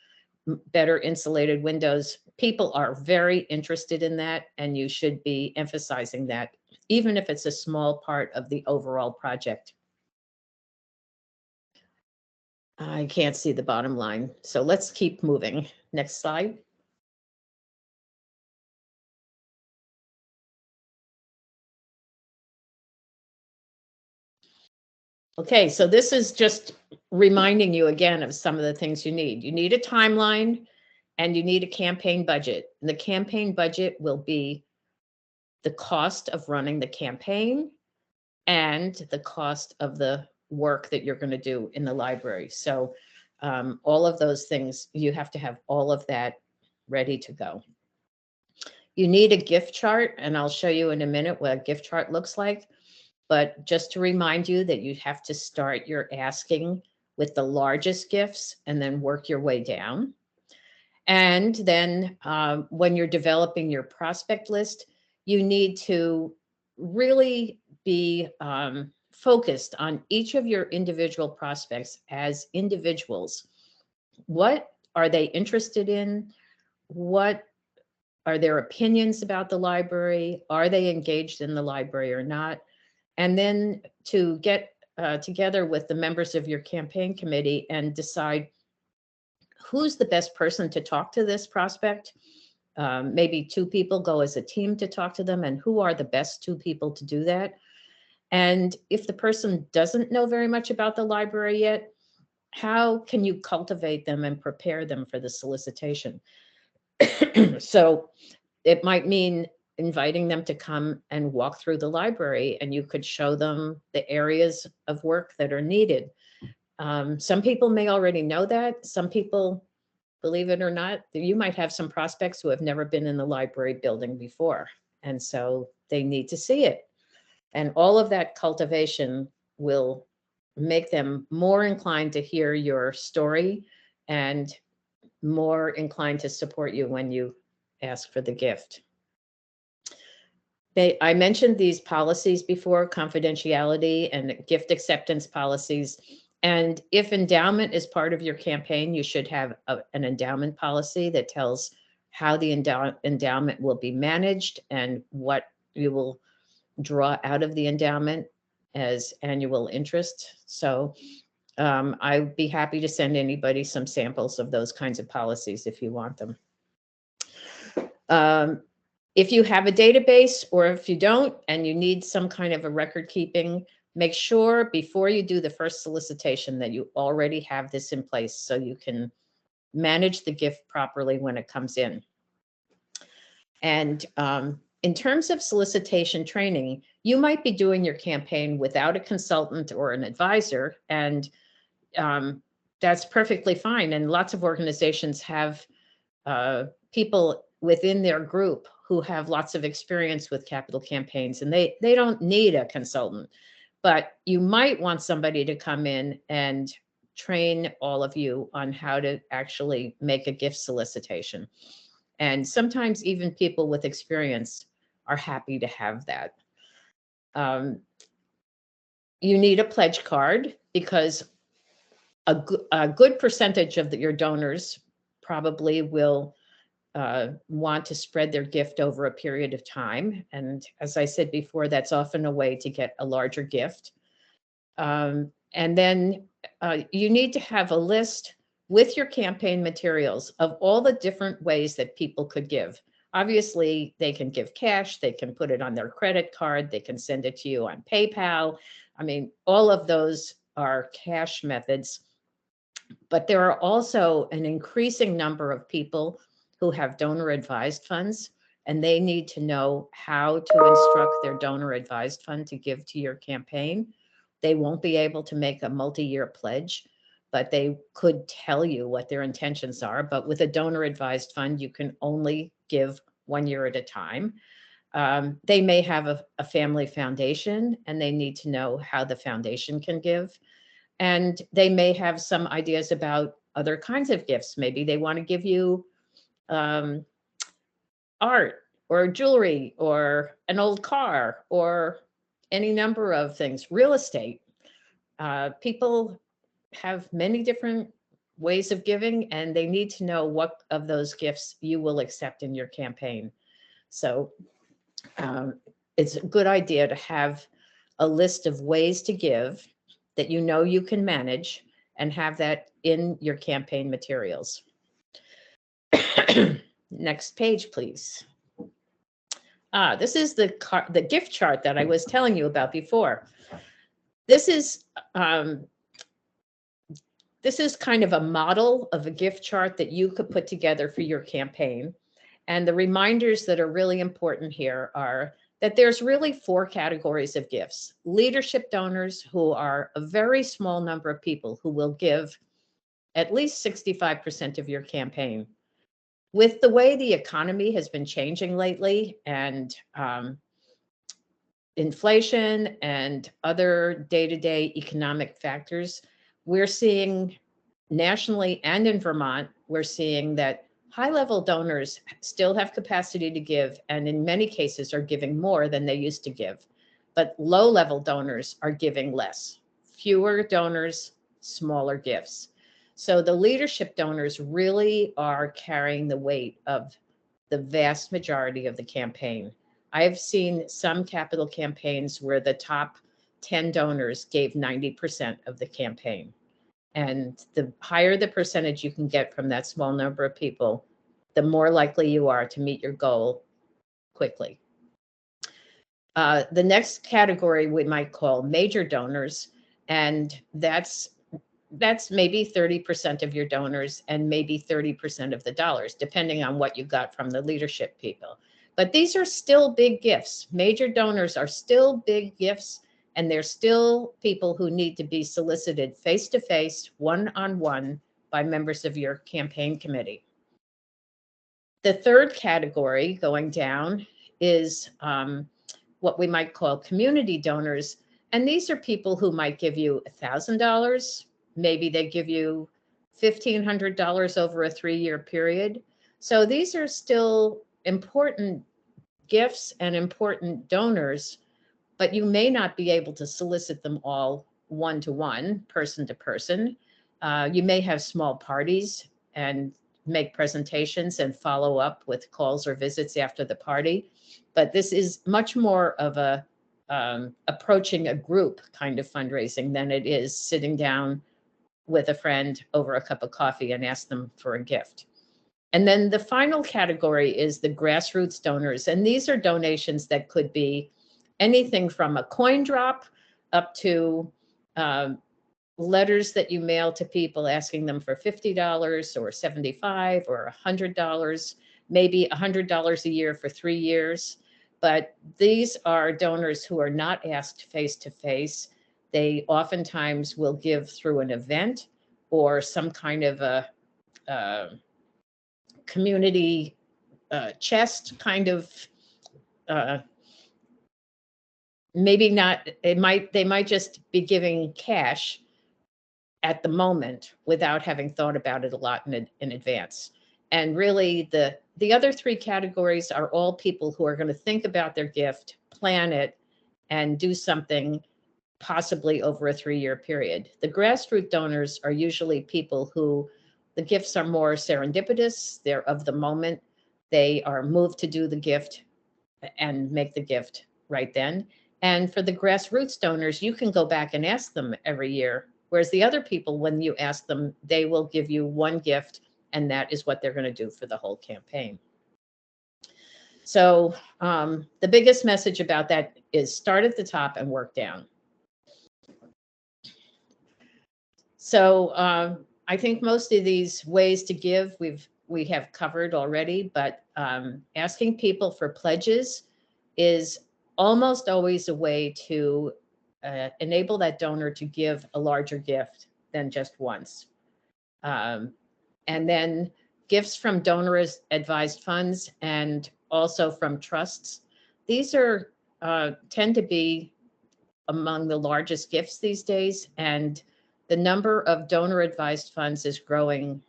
better insulated windows, people are very interested in that, and you should be emphasizing that, even if it's a small part of the overall project. I can't see the bottom line, so let's keep moving. Next slide. Okay, so this is just reminding you again of some of the things you need. You need a timeline and you need a campaign budget. And the campaign budget will be the cost of running the campaign and the cost of the work that you're going to do in the library. So all of those things, you have to have all of that ready to go. You need a gift chart, and I'll show you in a minute what a gift chart looks like. But just to remind you that you have to start your asking with the largest gifts and then work your way down. And then when you're developing your prospect list, you need to really be focused on each of your individual prospects as individuals. What are they interested in? What are their opinions about the library? Are they engaged in the library or not? And then to get together with the members of your campaign committee and decide who's the best person to talk to this prospect. Maybe two people go as a team to talk to them, and who are the best two people to do that? And if the person doesn't know very much about the library yet, how can you cultivate them and prepare them for the solicitation? So it might mean inviting them to come and walk through the library, and you could show them the areas of work that are needed. Some people may already know that. Some people, believe it or not, you might have some prospects who have never been in the library building before, and so they need to see it. And all of that cultivation will make them more inclined to hear your story and more inclined to support you when you ask for the gift. I mentioned these policies before, confidentiality and gift acceptance policies. And if endowment is part of your campaign, you should have an endowment policy that tells how the endowment will be managed and what you will draw out of the endowment as annual interest. So I'd be happy to send anybody some samples of those kinds of policies if you want them. If you have a database, or if you don't and you need some kind of a record keeping, make sure before you do the first solicitation that you already have this in place so you can manage the gift properly when it comes in. And in terms of solicitation training, you might be doing your campaign without a consultant or an advisor, and that's perfectly fine. And lots of organizations have people within their group who have lots of experience with capital campaigns, and they don't need a consultant. But you might want somebody to come in and train all of you on how to actually make a gift solicitation. And sometimes even people with experience are happy to have that. You need a pledge card because a good percentage of your donors probably will want to spread their gift over a period of time. And as I said before, that's often a way to get a larger gift. And then you need to have a list with your campaign materials of all the different ways that people could give. Obviously, they can give cash, they can put it on their credit card, they can send it to you on PayPal. I mean, all of those are cash methods. But there are also an increasing number of people who have donor advised funds, and they need to know how to instruct their donor advised fund to give to your campaign. They won't be able to make a multi-year pledge, but they could tell you what their intentions are. But with a donor advised fund, you can only give 1 year at a time. They may have a family foundation, and they need to know how the foundation can give. And they may have some ideas about other kinds of gifts. Maybe they want to give you art or jewelry or an old car or any number of things, real estate. People have many different ways of giving, and they need to know what of those gifts you will accept in your campaign. So it's a good idea to have a list of ways to give that you know you can manage, and have that in your campaign materials. Next page, please. This is the gift chart that I was telling you about before. This is kind of a model of a gift chart that you could put together for your campaign. And the reminders that are really important here are that there's really 4 categories of gifts. Leadership donors, who are a very small number of people who will give at least 65% of your campaign. With the way the economy has been changing lately, and inflation and other day-to-day economic factors, we're seeing nationally and in Vermont, we're seeing that high-level donors still have capacity to give, and in many cases are giving more than they used to give. But low-level donors are giving less. Fewer donors, smaller gifts. So the leadership donors really are carrying the weight of the vast majority of the campaign. I've seen some capital campaigns where the top 10 donors gave 90% of the campaign. And the higher the percentage you can get from that small number of people, the more likely you are to meet your goal quickly. The next category we might call major donors, and that's maybe 30% of your donors and maybe 30% of the dollars, depending on what you got from the leadership people. But these are still big gifts. Major donors are still big gifts, and they're still people who need to be solicited face-to-face, one-on-one by members of your campaign committee. The third category going down is what we might call community donors. And these are people who might give you $1,000. Maybe they give you $1,500 over a 3-year period. So these are still important gifts and important donors, but you may not be able to solicit them all one-to-one, person-to-person. You may have small parties and make presentations and follow up with calls or visits after the party. But this is much more of a approaching a group kind of fundraising than it is sitting down with a friend over a cup of coffee and ask them for a gift. And then the final category is the grassroots donors. And these are donations that could be anything from a coin drop up to letters that you mail to people asking them for $50 or $75 or $100, maybe $100 a year for 3 years. But these are donors who are not asked face-to-face. They oftentimes will give through an event or some kind of a community chest kind of, maybe not, they might just be giving cash at the moment without having thought about it a lot in advance. And really the other 3 categories are all people who are going to think about their gift, plan it, and do something possibly over a 3-year period. The grassroots donors are usually people who the gifts are more serendipitous, they're of the moment, they are moved to do the gift and make the gift right then. And for the grassroots donors, you can go back and ask them every year. Whereas the other people, when you ask them, they will give you one gift, and that is what they're going to do for the whole campaign. So the biggest message about that is start at the top and work down. So I think most of these ways to give, we've we have covered already, but asking people for pledges is almost always a way to enable that donor to give a larger gift than just once. And then gifts from donor advised funds and also from trusts. These are tend to be among the largest gifts these days, and the number of donor advised funds is growing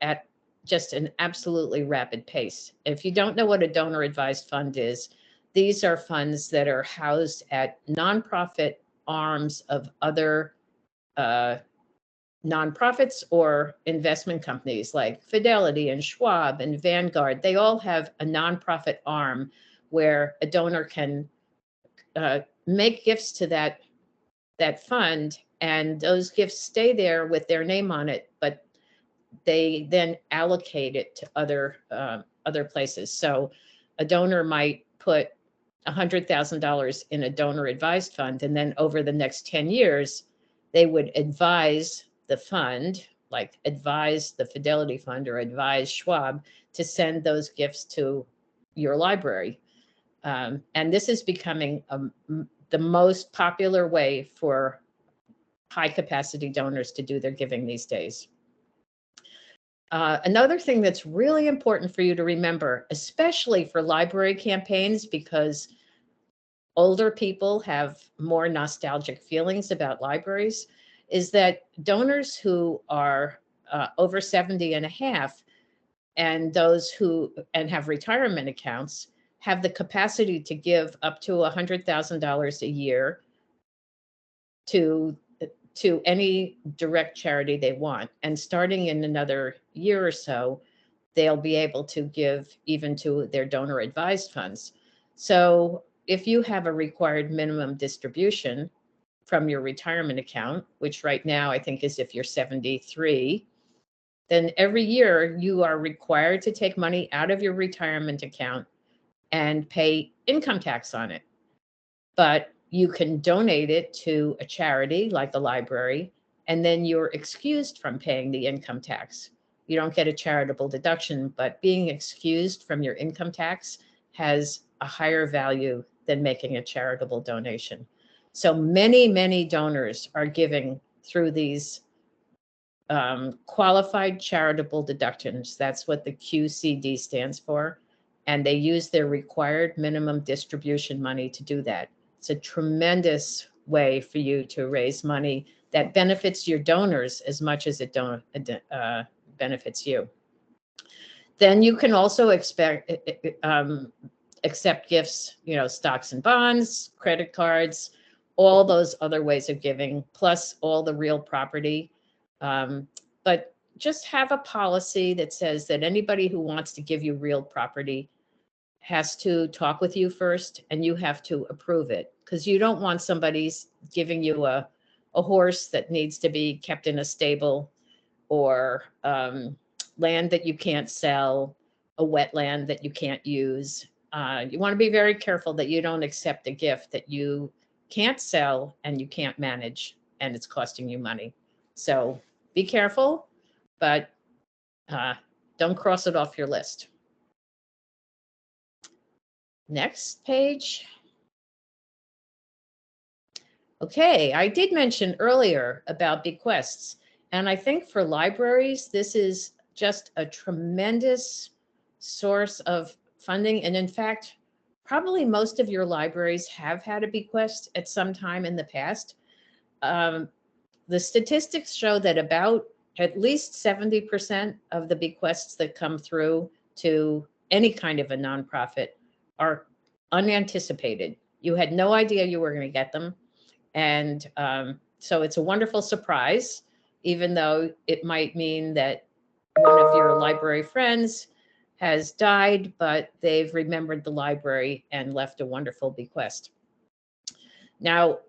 at just an absolutely rapid pace. If you don't know what a donor advised fund is, these are funds that are housed at nonprofit arms of other nonprofits or investment companies like Fidelity and Schwab and Vanguard. They all have a nonprofit arm where a donor can make gifts to that fund, and those gifts stay there with their name on it, but they then allocate it to other places. So a donor might put $100,000 in a donor advised fund, and then over the next 10 years, they would advise the fund, like advise the Fidelity Fund or advise Schwab to send those gifts to your library. And this is becoming the most popular way for high capacity donors to do their giving these days. Another thing that's really important for you to remember, especially for library campaigns, because older people have more nostalgic feelings about libraries, is that donors who are over 70 and a half and those who have retirement accounts have the capacity to give up to $100,000 a year to any direct charity they want. And starting in another year or so, they'll be able to give even to their donor advised funds. So if you have a required minimum distribution from your retirement account, which right now I think is if you're 73, then every year you are required to take money out of your retirement account and pay income tax on it. But you can donate it to a charity like the library, and then you're excused from paying the income tax. You don't get a charitable deduction, but being excused from your income tax has a higher value than making a charitable donation. So many donors are giving through these qualified charitable deductions. That's what the QCD stands for. And they use their required minimum distribution money to do that. It's a tremendous way for you to raise money that benefits your donors as much as it benefits you. Then you can also accept gifts, stocks and bonds, credit cards, all those other ways of giving, plus all the real property. But just have a policy that says that anybody who wants to give you real property has to talk with you first, and you have to approve it, because you don't want somebody giving you a horse that needs to be kept in a stable, or land that you can't sell, a wetland that you can't use. You want to be very careful that you don't accept a gift that you can't sell and you can't manage, and it's costing you money. So be careful, but don't cross it off your list. Next page. Okay, I did mention earlier about bequests, and I think for libraries, this is just a tremendous source of funding. And in fact, probably most of your libraries have had a bequest at some time in the past. The statistics show that about at least 70% of the bequests that come through to any kind of a nonprofit are unanticipated. You had no idea you were going to get them. And so it's a wonderful surprise, even though it might mean that one of your library friends has died, but they've remembered the library and left a wonderful bequest. Now,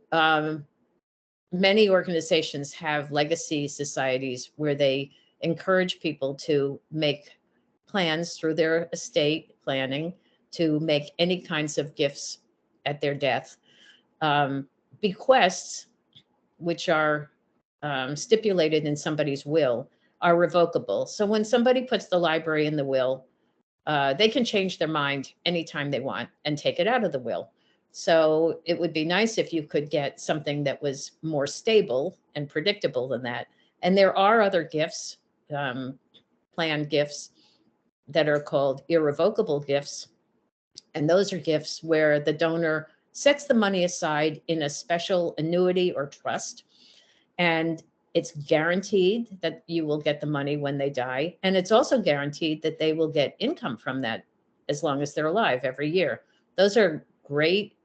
many organizations have legacy societies where they encourage people to make plans through their estate planning to make any kinds of gifts at their death. Bequests, which are stipulated in somebody's will, are revocable. So when somebody puts the library in the will, they can change their mind anytime they want and take it out of the will. So it would be nice if you could get something that was more stable and predictable than that. And there are other gifts, planned gifts, that are called irrevocable gifts. And those are gifts where the donor sets the money aside in a special annuity or trust. And it's guaranteed that you will get the money when they die. And it's also guaranteed that they will get income from that as long as they're alive every year. Those are great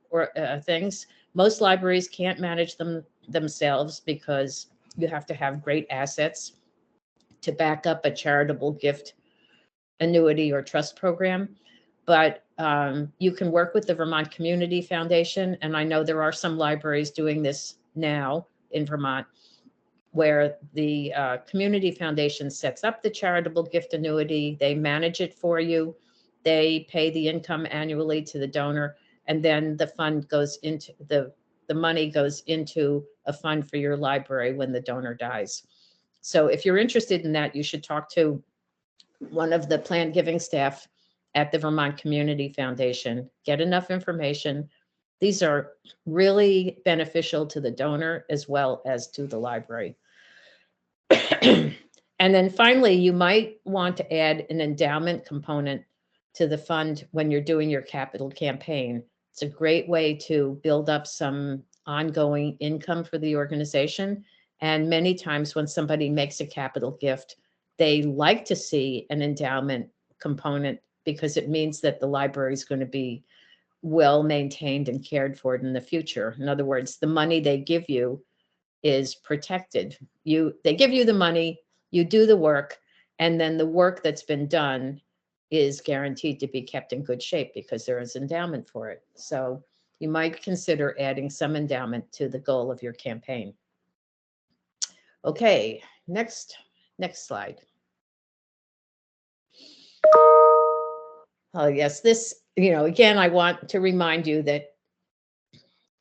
things. Most libraries can't manage them themselves because you have to have great assets to back up a charitable gift annuity or trust program. But you can work with the Vermont Community Foundation. And I know there are some libraries doing this now in Vermont, where the Community Foundation sets up the charitable gift annuity. They manage it for you. They pay the income annually to the donor. And then the fund goes into the money goes into a fund for your library when the donor dies. So if you're interested in that, you should talk to one of the planned giving staff at the Vermont Community Foundation. Get enough information. These are really beneficial to the donor as well as to the library. And then finally, you might want to add an endowment component to the fund when you're doing your capital campaign. It's a great way to build up some ongoing income for the organization. And many times when somebody makes a capital gift, they like to see an endowment component because it means that the library is going to be well maintained and cared for in the future. In other words, the money they give you is protected. They give you the money, you do the work, and then the work that's been done is guaranteed to be kept in good shape because there is endowment for it. So you might consider adding some endowment to the goal of your campaign. Okay, next slide. Oh yes, this, again, I want to remind you that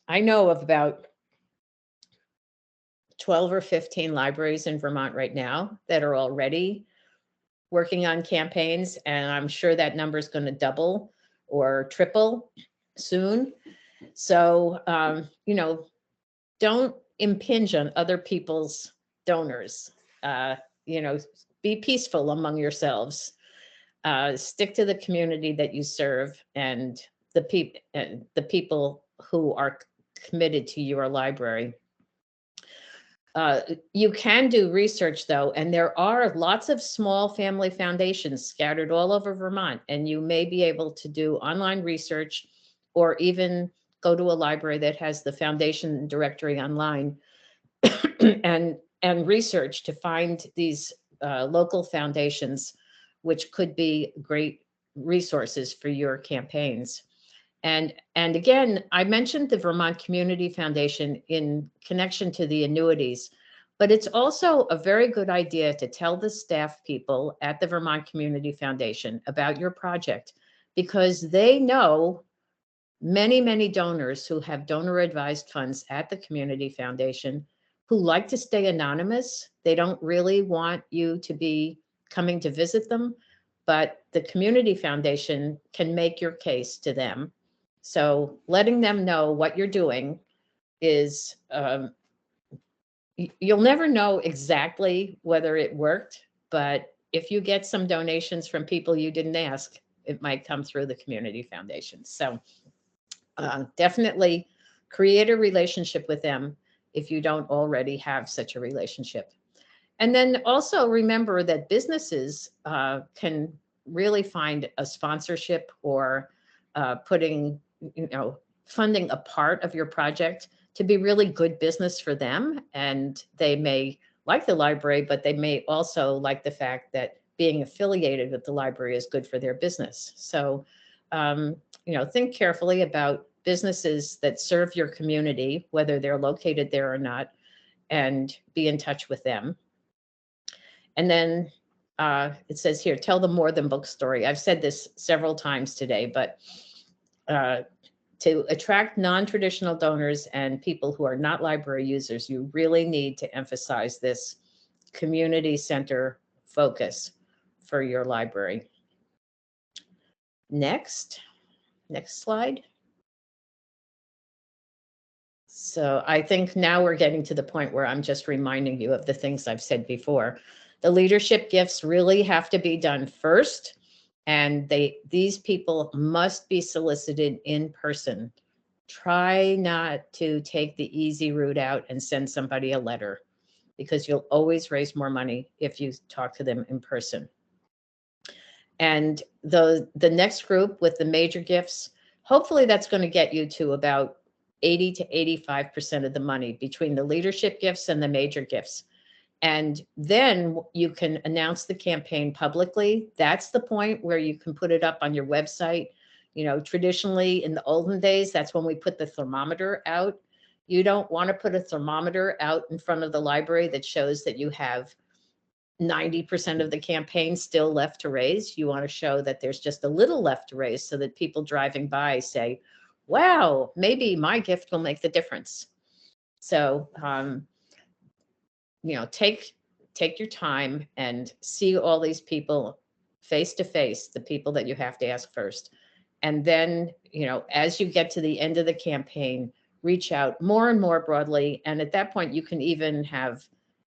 I know of about 12 or 15 libraries in Vermont right now that are already working on campaigns, and I'm sure that number is going to double or triple soon. So, don't impinge on other people's donors. Be peaceful among yourselves. Stick to the community that you serve and the people who are committed to your library. You can do research though, and there are lots of small family foundations scattered all over Vermont, and you may be able to do online research or even go to a library that has the foundation directory online and research to find these local foundations, which could be great resources for your campaigns. And again, I mentioned the Vermont Community Foundation in connection to the annuities, but it's also a very good idea to tell the staff people at the Vermont Community Foundation about your project, because they know many, many donors who have donor advised funds at the Community Foundation who like to stay anonymous. They don't really want you to be coming to visit them, but the Community Foundation can make your case to them. So letting them know what you're doing is, you'll never know exactly whether it worked, but if you get some donations from people you didn't ask, it might come through the Community Foundation. So definitely create a relationship with them if you don't already have such a relationship. And then also remember that businesses can really find a sponsorship or funding a part of your project to be really good business for them. And they may like the library, but they may also like the fact that being affiliated with the library is good for their business. So, think carefully about businesses that serve your community, whether they're located there or not, and be in touch with them. And then it says here, tell the more than book story. I've said this several times today, but to attract non-traditional donors and people who are not library users, you really need to emphasize this community center focus for your library. Next slide. So I think now we're getting to the point where I'm just reminding you of the things I've said before. The leadership gifts really have to be done first, and these people must be solicited in person. Try not to take the easy route out and send somebody a letter, because you'll always raise more money if you talk to them in person. And the next group with the major gifts, hopefully that's going to get you to about 80 to 85% of the money between the leadership gifts and the major gifts. And then you can announce the campaign publicly. That's the point where you can put it up on your website. You know, traditionally in the olden days, that's when we put the thermometer out. You don't want to put a thermometer out in front of the library that shows that you have 90% of the campaign still left to raise. You want to show that there's just a little left to raise so that people driving by say, wow, maybe my gift will make the difference. So, you know, take your time and see all these people face to face, the people that you have to ask first. And then, you know, as you get to the end of the campaign, reach out more and more broadly. And at that point, you can even have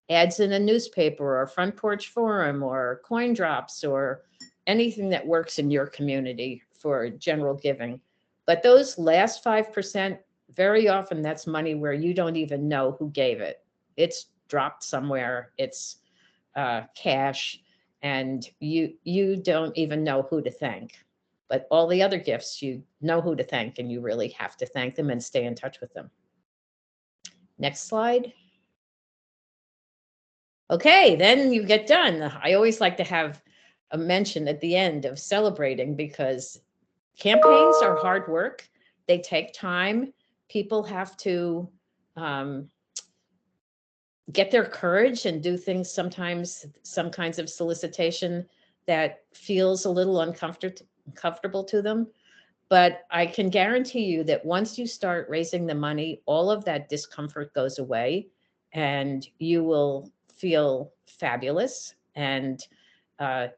ads in a newspaper or front porch forum or coin drops or anything that works in your community for general giving. But those last 5%, very often that's money where you don't even know who gave it. It's dropped somewhere, it's cash, and you don't even know who to thank. But all the other gifts, you know who to thank, and you really have to thank them and stay in touch with them. Next slide. Okay, then you get done. I always like to have a mention at the end of celebrating, because campaigns are hard work. They take time. People have to get their courage and do things, sometimes some kinds of solicitation that feels a little uncomfortable to them. But I can guarantee you that once you start raising the money, all of that discomfort goes away and you will feel fabulous. And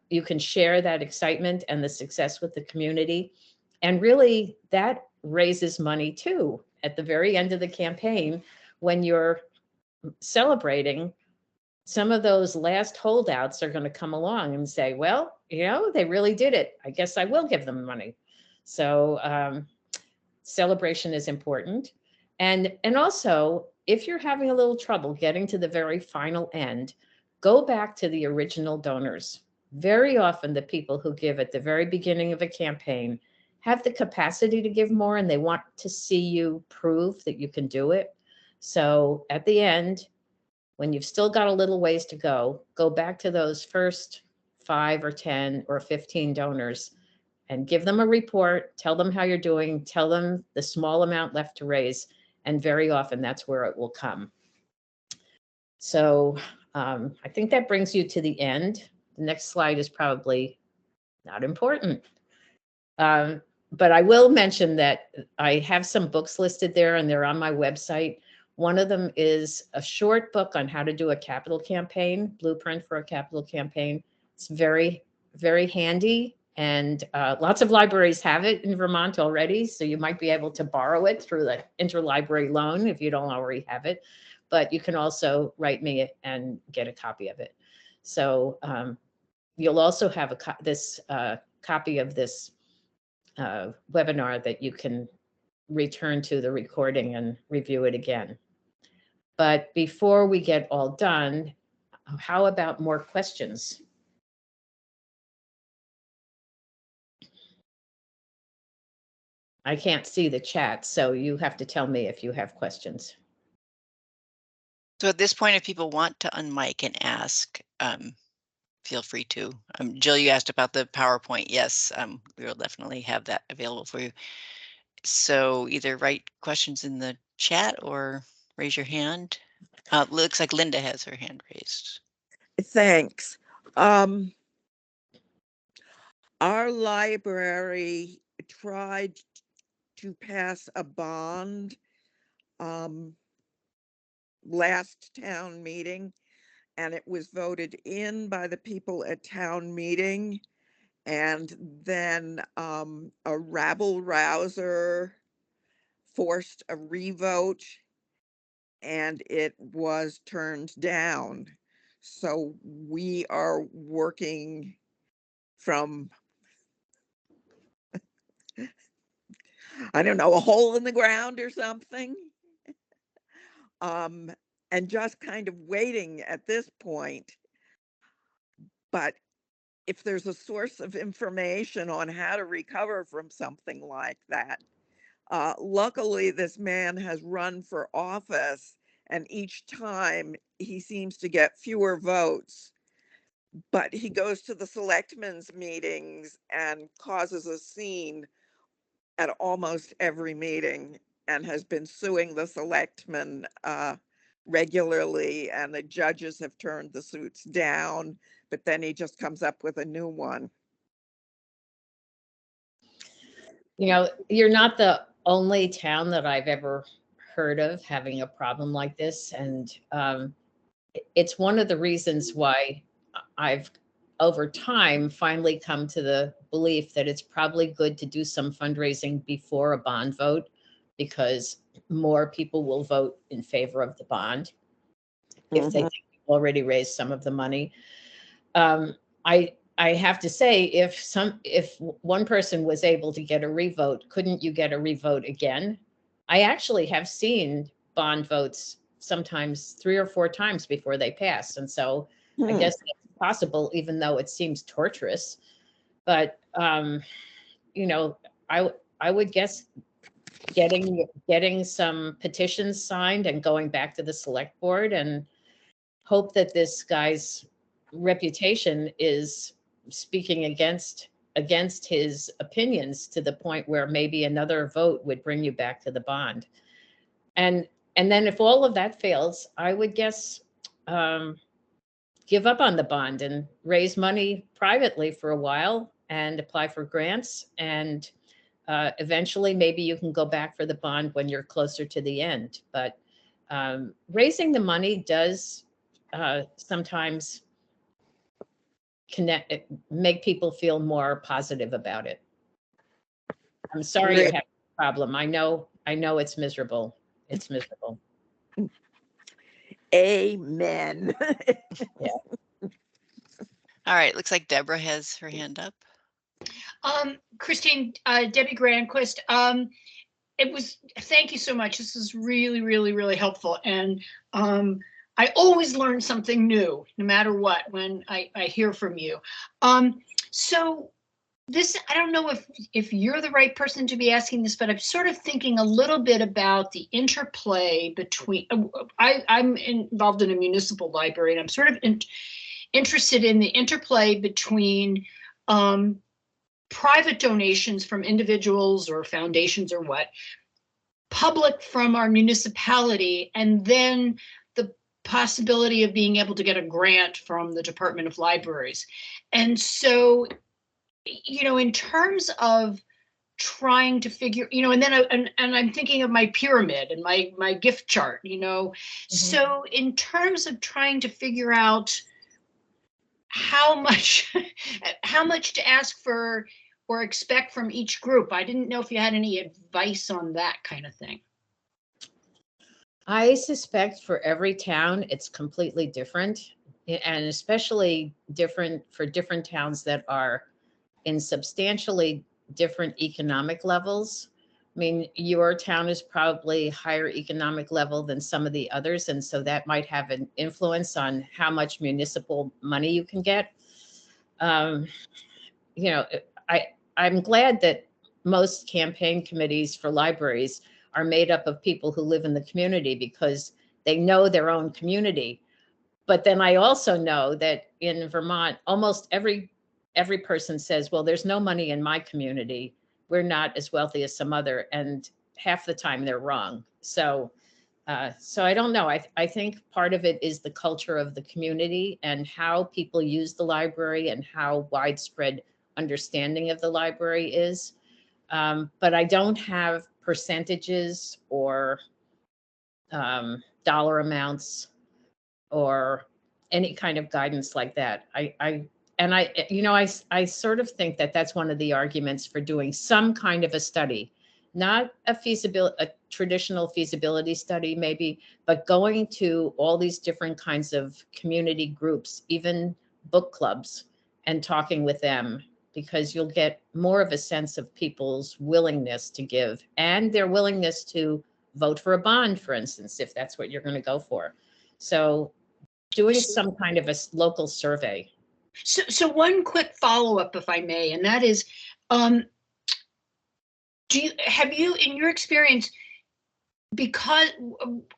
you can share that excitement and the success with the community. And really, that raises money too. At the very end of the campaign, when you're celebrating, some of those last holdouts are going to come along and say, well, you know, they really did it. I guess I will give them money. So celebration is important. And also, if you're having a little trouble getting to the very final end, go back to the original donors. Very often the people who give at the very beginning of a campaign have the capacity to give more, and they want to see you prove that you can do it. So at the end, when you've still got a little ways to go back to those first 5 or 10 or 15 donors and give them a report, tell them how you're doing, tell them the small amount left to raise, and very often that's where it will come. So I think that brings you to the end. The next slide is probably not important. But I will mention that I have some books listed there and they're on my website. One of them is a short book on how to do a capital campaign, blueprint for a capital campaign. It's very, very handy, and lots of libraries have it in Vermont already. So you might be able to borrow it through the interlibrary loan if you don't already have it. But you can also write me and get a copy of it. So you'll also have a copy of this webinar that you can return to the recording and review it again. But before we get all done, how about more questions? I can't see the chat, so you have to tell me if you have questions. So at this point, if people want to unmic and ask, feel free to. Jill, you asked about the PowerPoint. Yes, we will definitely have that available for you. So either write questions in the chat or raise your hand. Looks like Linda has her hand raised. Thanks. Our library tried to pass a bond last town meeting, and it was voted in by the people at town meeting. And then a rabble rouser forced a revote, and it was turned down. So we are working from, I don't know, a hole in the ground or something. And just kind of waiting at this point. But if there's a source of information on how to recover from something like that, luckily this man has run for office, and each time he seems to get fewer votes, but he goes to the selectmen's meetings and causes a scene at almost every meeting, and has been suing the selectmen regularly, and the judges have turned the suits down, but then he just comes up with a new one. You know, you're not the only town that I've ever heard of having a problem like this. And it's one of the reasons why I've, over time, finally come to the belief that it's probably good to do some fundraising before a bond vote, because more people will vote in favor of the bond if they think you've already raised some of the money. I have to say, if one person was able to get a revote, couldn't you get a revote again? I actually have seen bond votes sometimes 3 or 4 times before they pass. And so I guess it's possible, even though it seems torturous. But, you know, I would guess getting some petitions signed and going back to the select board, and hope that this guy's reputation is speaking against his opinions to the point where maybe another vote would bring you back to the bond. And then if all of that fails, I would guess give up on the bond and raise money privately for a while and apply for grants. And eventually maybe you can go back for the bond when you're closer to the end. But raising the money does sometimes make people feel more positive about it. I'm sorry you're having a problem. I know it's miserable. It's miserable. Amen. Yeah. All right, looks like Deborah has her hand up. Christine, Debbie Granquist, thank you so much. This is really, really, really helpful. And I always learn something new, no matter what, when I hear from you. So this, I don't know if you're the right person to be asking this, but I'm sort of thinking a little bit about the interplay between, I'm involved in a municipal library, and I'm sort of interested in the interplay between private donations from individuals or foundations or what, public from our municipality, and then the possibility of being able to get a grant from the Department of Libraries. And so, you know, in terms of trying to figure, you know, and then and I'm thinking of my pyramid and my gift chart, you know. Mm-hmm. So in terms of trying to figure out how much to ask for or expect from each group, I didn't know if you had any advice on that kind of thing. I suspect for every town, it's completely different, and especially different for different towns that are in substantially different economic levels. I mean, your town is probably higher economic level than some of the others, and so that might have an influence on how much municipal money you can get. You know, I'm glad that most campaign committees for libraries are made up of people who live in the community because they know their own community. But then I also know that in Vermont, almost every person says, well, there's no money in my community. We're not as wealthy as some other, and half the time they're wrong. So I don't know. I think part of it is the culture of the community and how people use the library and how widespread understanding of the library is. But I don't have percentages or dollar amounts or any kind of guidance like that. I sort of think that that's one of the arguments for doing some kind of a study, not a traditional feasibility study maybe, but going to all these different kinds of community groups, even book clubs, and talking with them, because you'll get more of a sense of people's willingness to give and their willingness to vote for a bond, for instance, if that's what you're going to go for. So doing some kind of a local survey. So one quick follow-up, if I may, and that is, have you, in your experience, because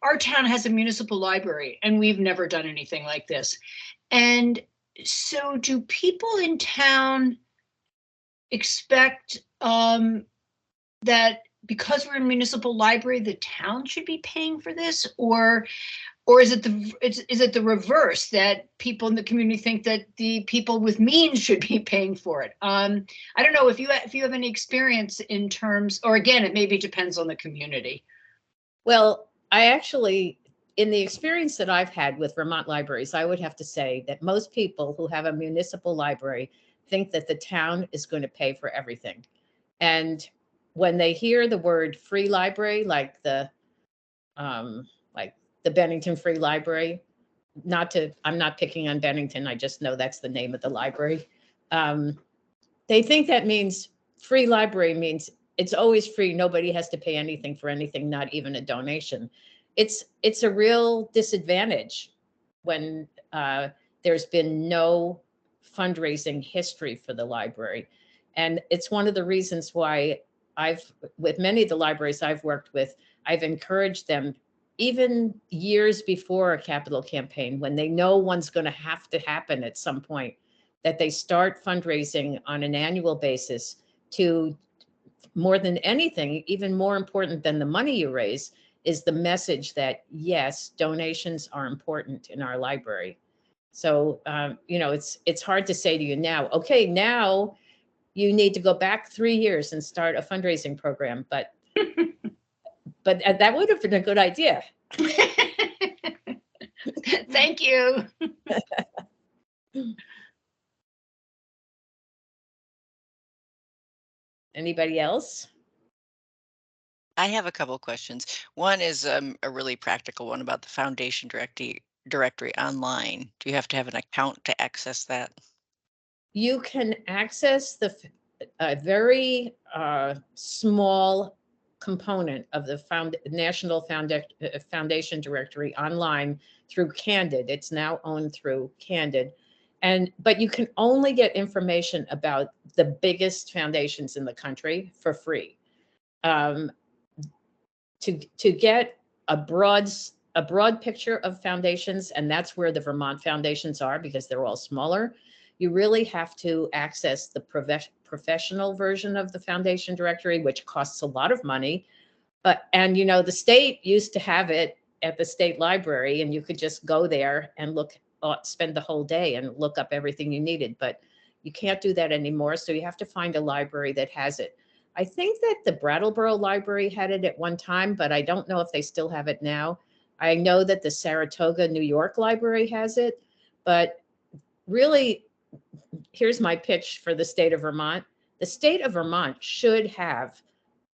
our town has a municipal library and we've never done anything like this, and so do people in town expect that because we're a municipal library, the town should be paying for this, or is it the reverse, that people in the community think that the people with means should be paying for it? I don't know if you have any experience in terms, or again, it maybe depends on the community. Well, I actually, in the experience that I've had with Vermont libraries, I would have to say that most people who have a municipal library think that the town is going to pay for everything. And when they hear the word free library, like the Bennington Free Library, I'm not picking on Bennington, I just know that's the name of the library. They think that means free library means it's always free. Nobody has to pay anything for anything, not even a donation. It's a real disadvantage when there's been no fundraising history for the library. And it's one of the reasons why with many of the libraries I've worked with, I've encouraged them, even years before a capital campaign, when they know one's going to have to happen at some point, that they start fundraising on an annual basis to, more than anything, even more important than the money you raise, is the message that, yes, donations are important in our library. So, it's hard to say to you now, okay, now you need to go back 3 years and start a fundraising program, but that would have been a good idea. Thank you. Anybody else? I have a couple questions. One is a really practical one about the foundation directory online. Do you have to have an account to access that? You can access a very small component of the National Foundation Directory online through Candid. It's now owned through Candid. But you can only get information about the biggest foundations in the country for free. To get a broad picture of foundations, and that's where the Vermont foundations are, because they're all smaller, you really have to access the professional version of the foundation directory, which costs a lot of money. And the state used to have it at the state library, and you could just go there and spend the whole day and look up everything you needed. But you can't do that anymore. So you have to find a library that has it. I think that the Brattleboro Library had it at one time, but I don't know if they still have it now. I know that the Saratoga, New York Library has it, but really, here's my pitch for the state of Vermont. The state of Vermont should have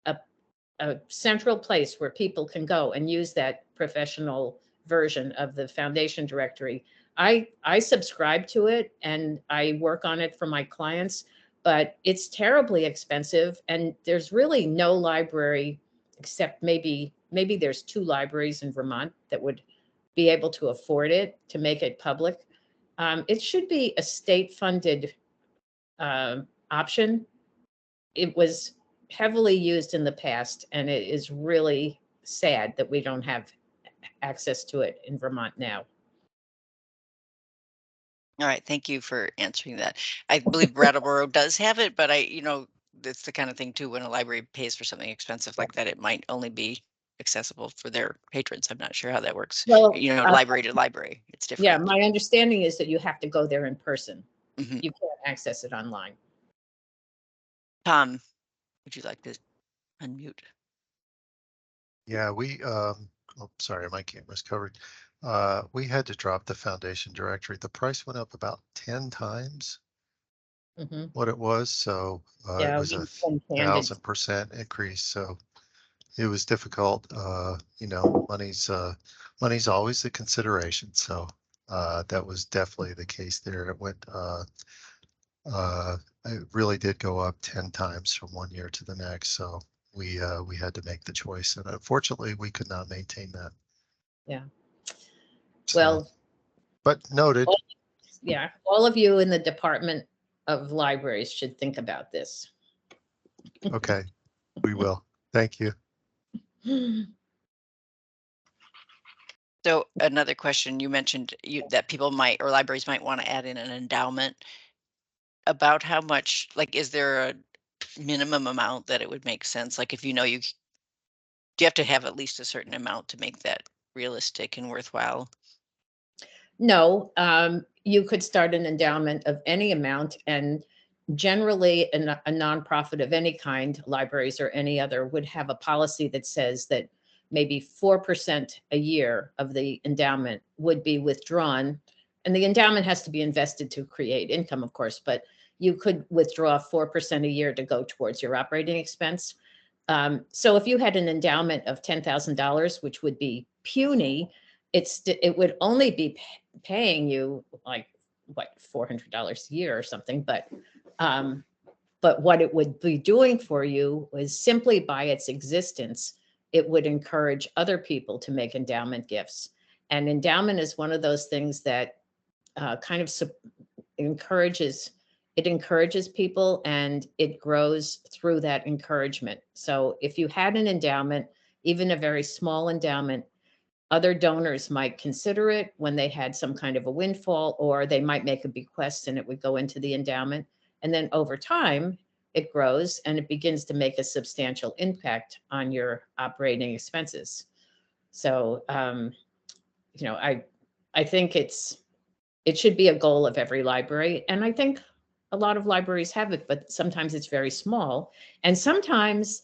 a central place where people can go and use that professional version of the foundation directory. I subscribe to it and I work on it for my clients, but it's terribly expensive, and there's really no library, except maybe there's 2 libraries in Vermont that would be able to afford it, to make it public. It should be a state-funded option. It was heavily used in the past, and it is really sad that we don't have access to it in Vermont now. All right, thank you for answering that. I believe Brattleboro does have it, but that's the kind of thing too, when a library pays for something expensive like that, it might only be accessible for their patrons. I'm not sure how that works. Well, library to library, it's different. Yeah, my understanding is that you have to go there in person. Mm-hmm. You can't access it online. Tom, would you like to unmute? Yeah, sorry, my camera's covered. We had to drop the foundation directory. The price went up about 10 times Mhm. what it was. So it Yeah, was a we've been candid. 1,000% increase. So it was difficult. You know, money's always a consideration. So that was definitely the case there. It went, it really did go up 10 times from one year to the next. So we had to make the choice, and unfortunately, we could not maintain that. Yeah. So, Well, but noted. yeah, all of you in the Department of Libraries should think about this. Okay, we will. Thank you. So another question, you mentioned that people might, or libraries might want to add in an endowment. About how much, like, is there a minimum amount that it would make sense? Like, if you know, do you have to have at least a certain amount to make that realistic and worthwhile? No, you could start an endowment of any amount, and generally a nonprofit of any kind, libraries or any other, would have a policy that says that maybe 4% a year of the endowment would be withdrawn. And the endowment has to be invested to create income, of course, but you could withdraw 4% a year to go towards your operating expense. So if you had an endowment of $10,000, which would be puny, it would only be paying you like what, $400 a year or something, but what it would be doing for you was simply by its existence, it would encourage other people to make endowment gifts. And endowment is one of those things that kind of encourages people, and it grows through that encouragement. So if you had an endowment, even a very small endowment, other donors might consider it when they had some kind of a windfall, or they might make a bequest and it would go into the endowment. And then over time, it grows and it begins to make a substantial impact on your operating expenses. So, you know, I think it should be a goal of every library. And I think a lot of libraries have it, but sometimes it's very small. And sometimes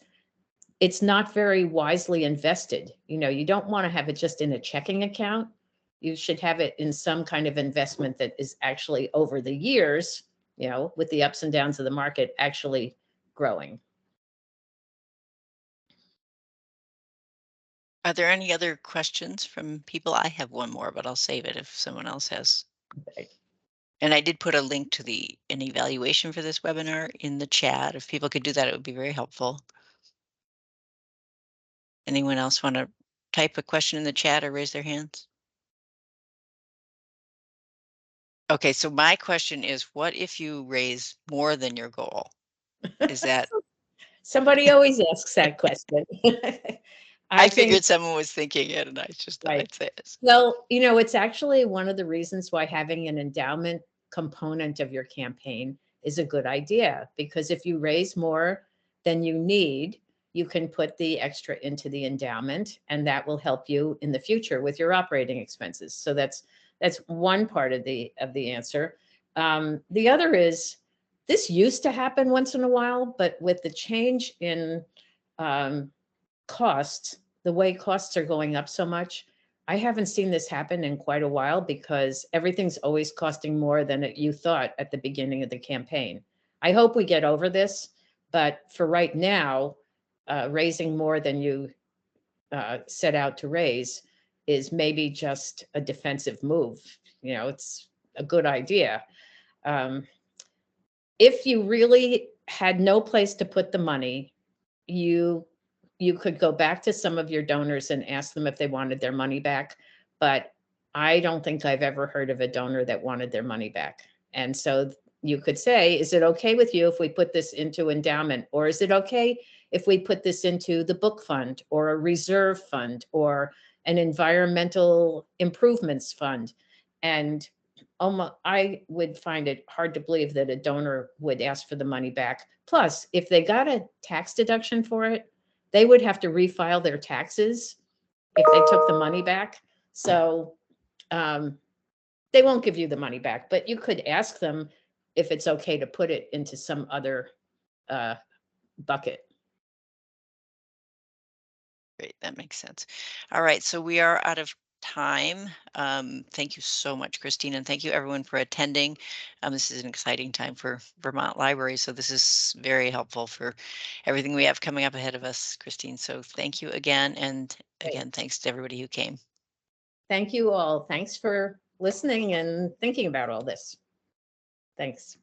it's not very wisely invested. You know, you don't want to have it just in a checking account. You should have it in some kind of investment that is actually over the years, you know, with the ups and downs of the market, actually growing. Are there any other questions from people? I have one more, but I'll save it if someone else has. Okay. And I did put a link to an evaluation for this webinar in the chat. If people could do that, it would be very helpful. Anyone else want to type a question in the chat or raise their hands? Okay, so my question is, what if you raise more than your goal? Is that, Somebody always asks that question. I I think, figured someone was thinking it and I just thought right. I'd say it. Well, you know, it's actually one of the reasons why having an endowment component of your campaign is a good idea, because if you raise more than you need, you can put the extra into the endowment, and that will help you in the future with your operating expenses. So that's one part of the answer. The other is, this used to happen once in a while, but with the change in costs, the way costs are going up so much, I haven't seen this happen in quite a while, because everything's always costing more than you thought at the beginning of the campaign. I hope we get over this, but for right now, raising more than you set out to raise is maybe just a defensive move. You know, it's a good idea. If you really had no place to put the money, you could go back to some of your donors and ask them if they wanted their money back. But I don't think I've ever heard of a donor that wanted their money back. And so you could say, is it okay with you if we put this into endowment? Or is it okay if we put this into the book fund or a reserve fund or an environmental improvements fund? And I would find it hard to believe that a donor would ask for the money back. Plus, if they got a tax deduction for it, they would have to refile their taxes if they took the money back. So they won't give you the money back, but you could ask them if it's okay to put it into some other bucket. Great, that makes sense. All right, so we are out of time. Thank you so much, Christine, and thank you everyone for attending. This is an exciting time for Vermont Libraries, so this is very helpful for everything we have coming up ahead of us, Christine. So thank you again, and again, thanks to everybody who came. Thank you all. Thanks for listening and thinking about all this. Thanks.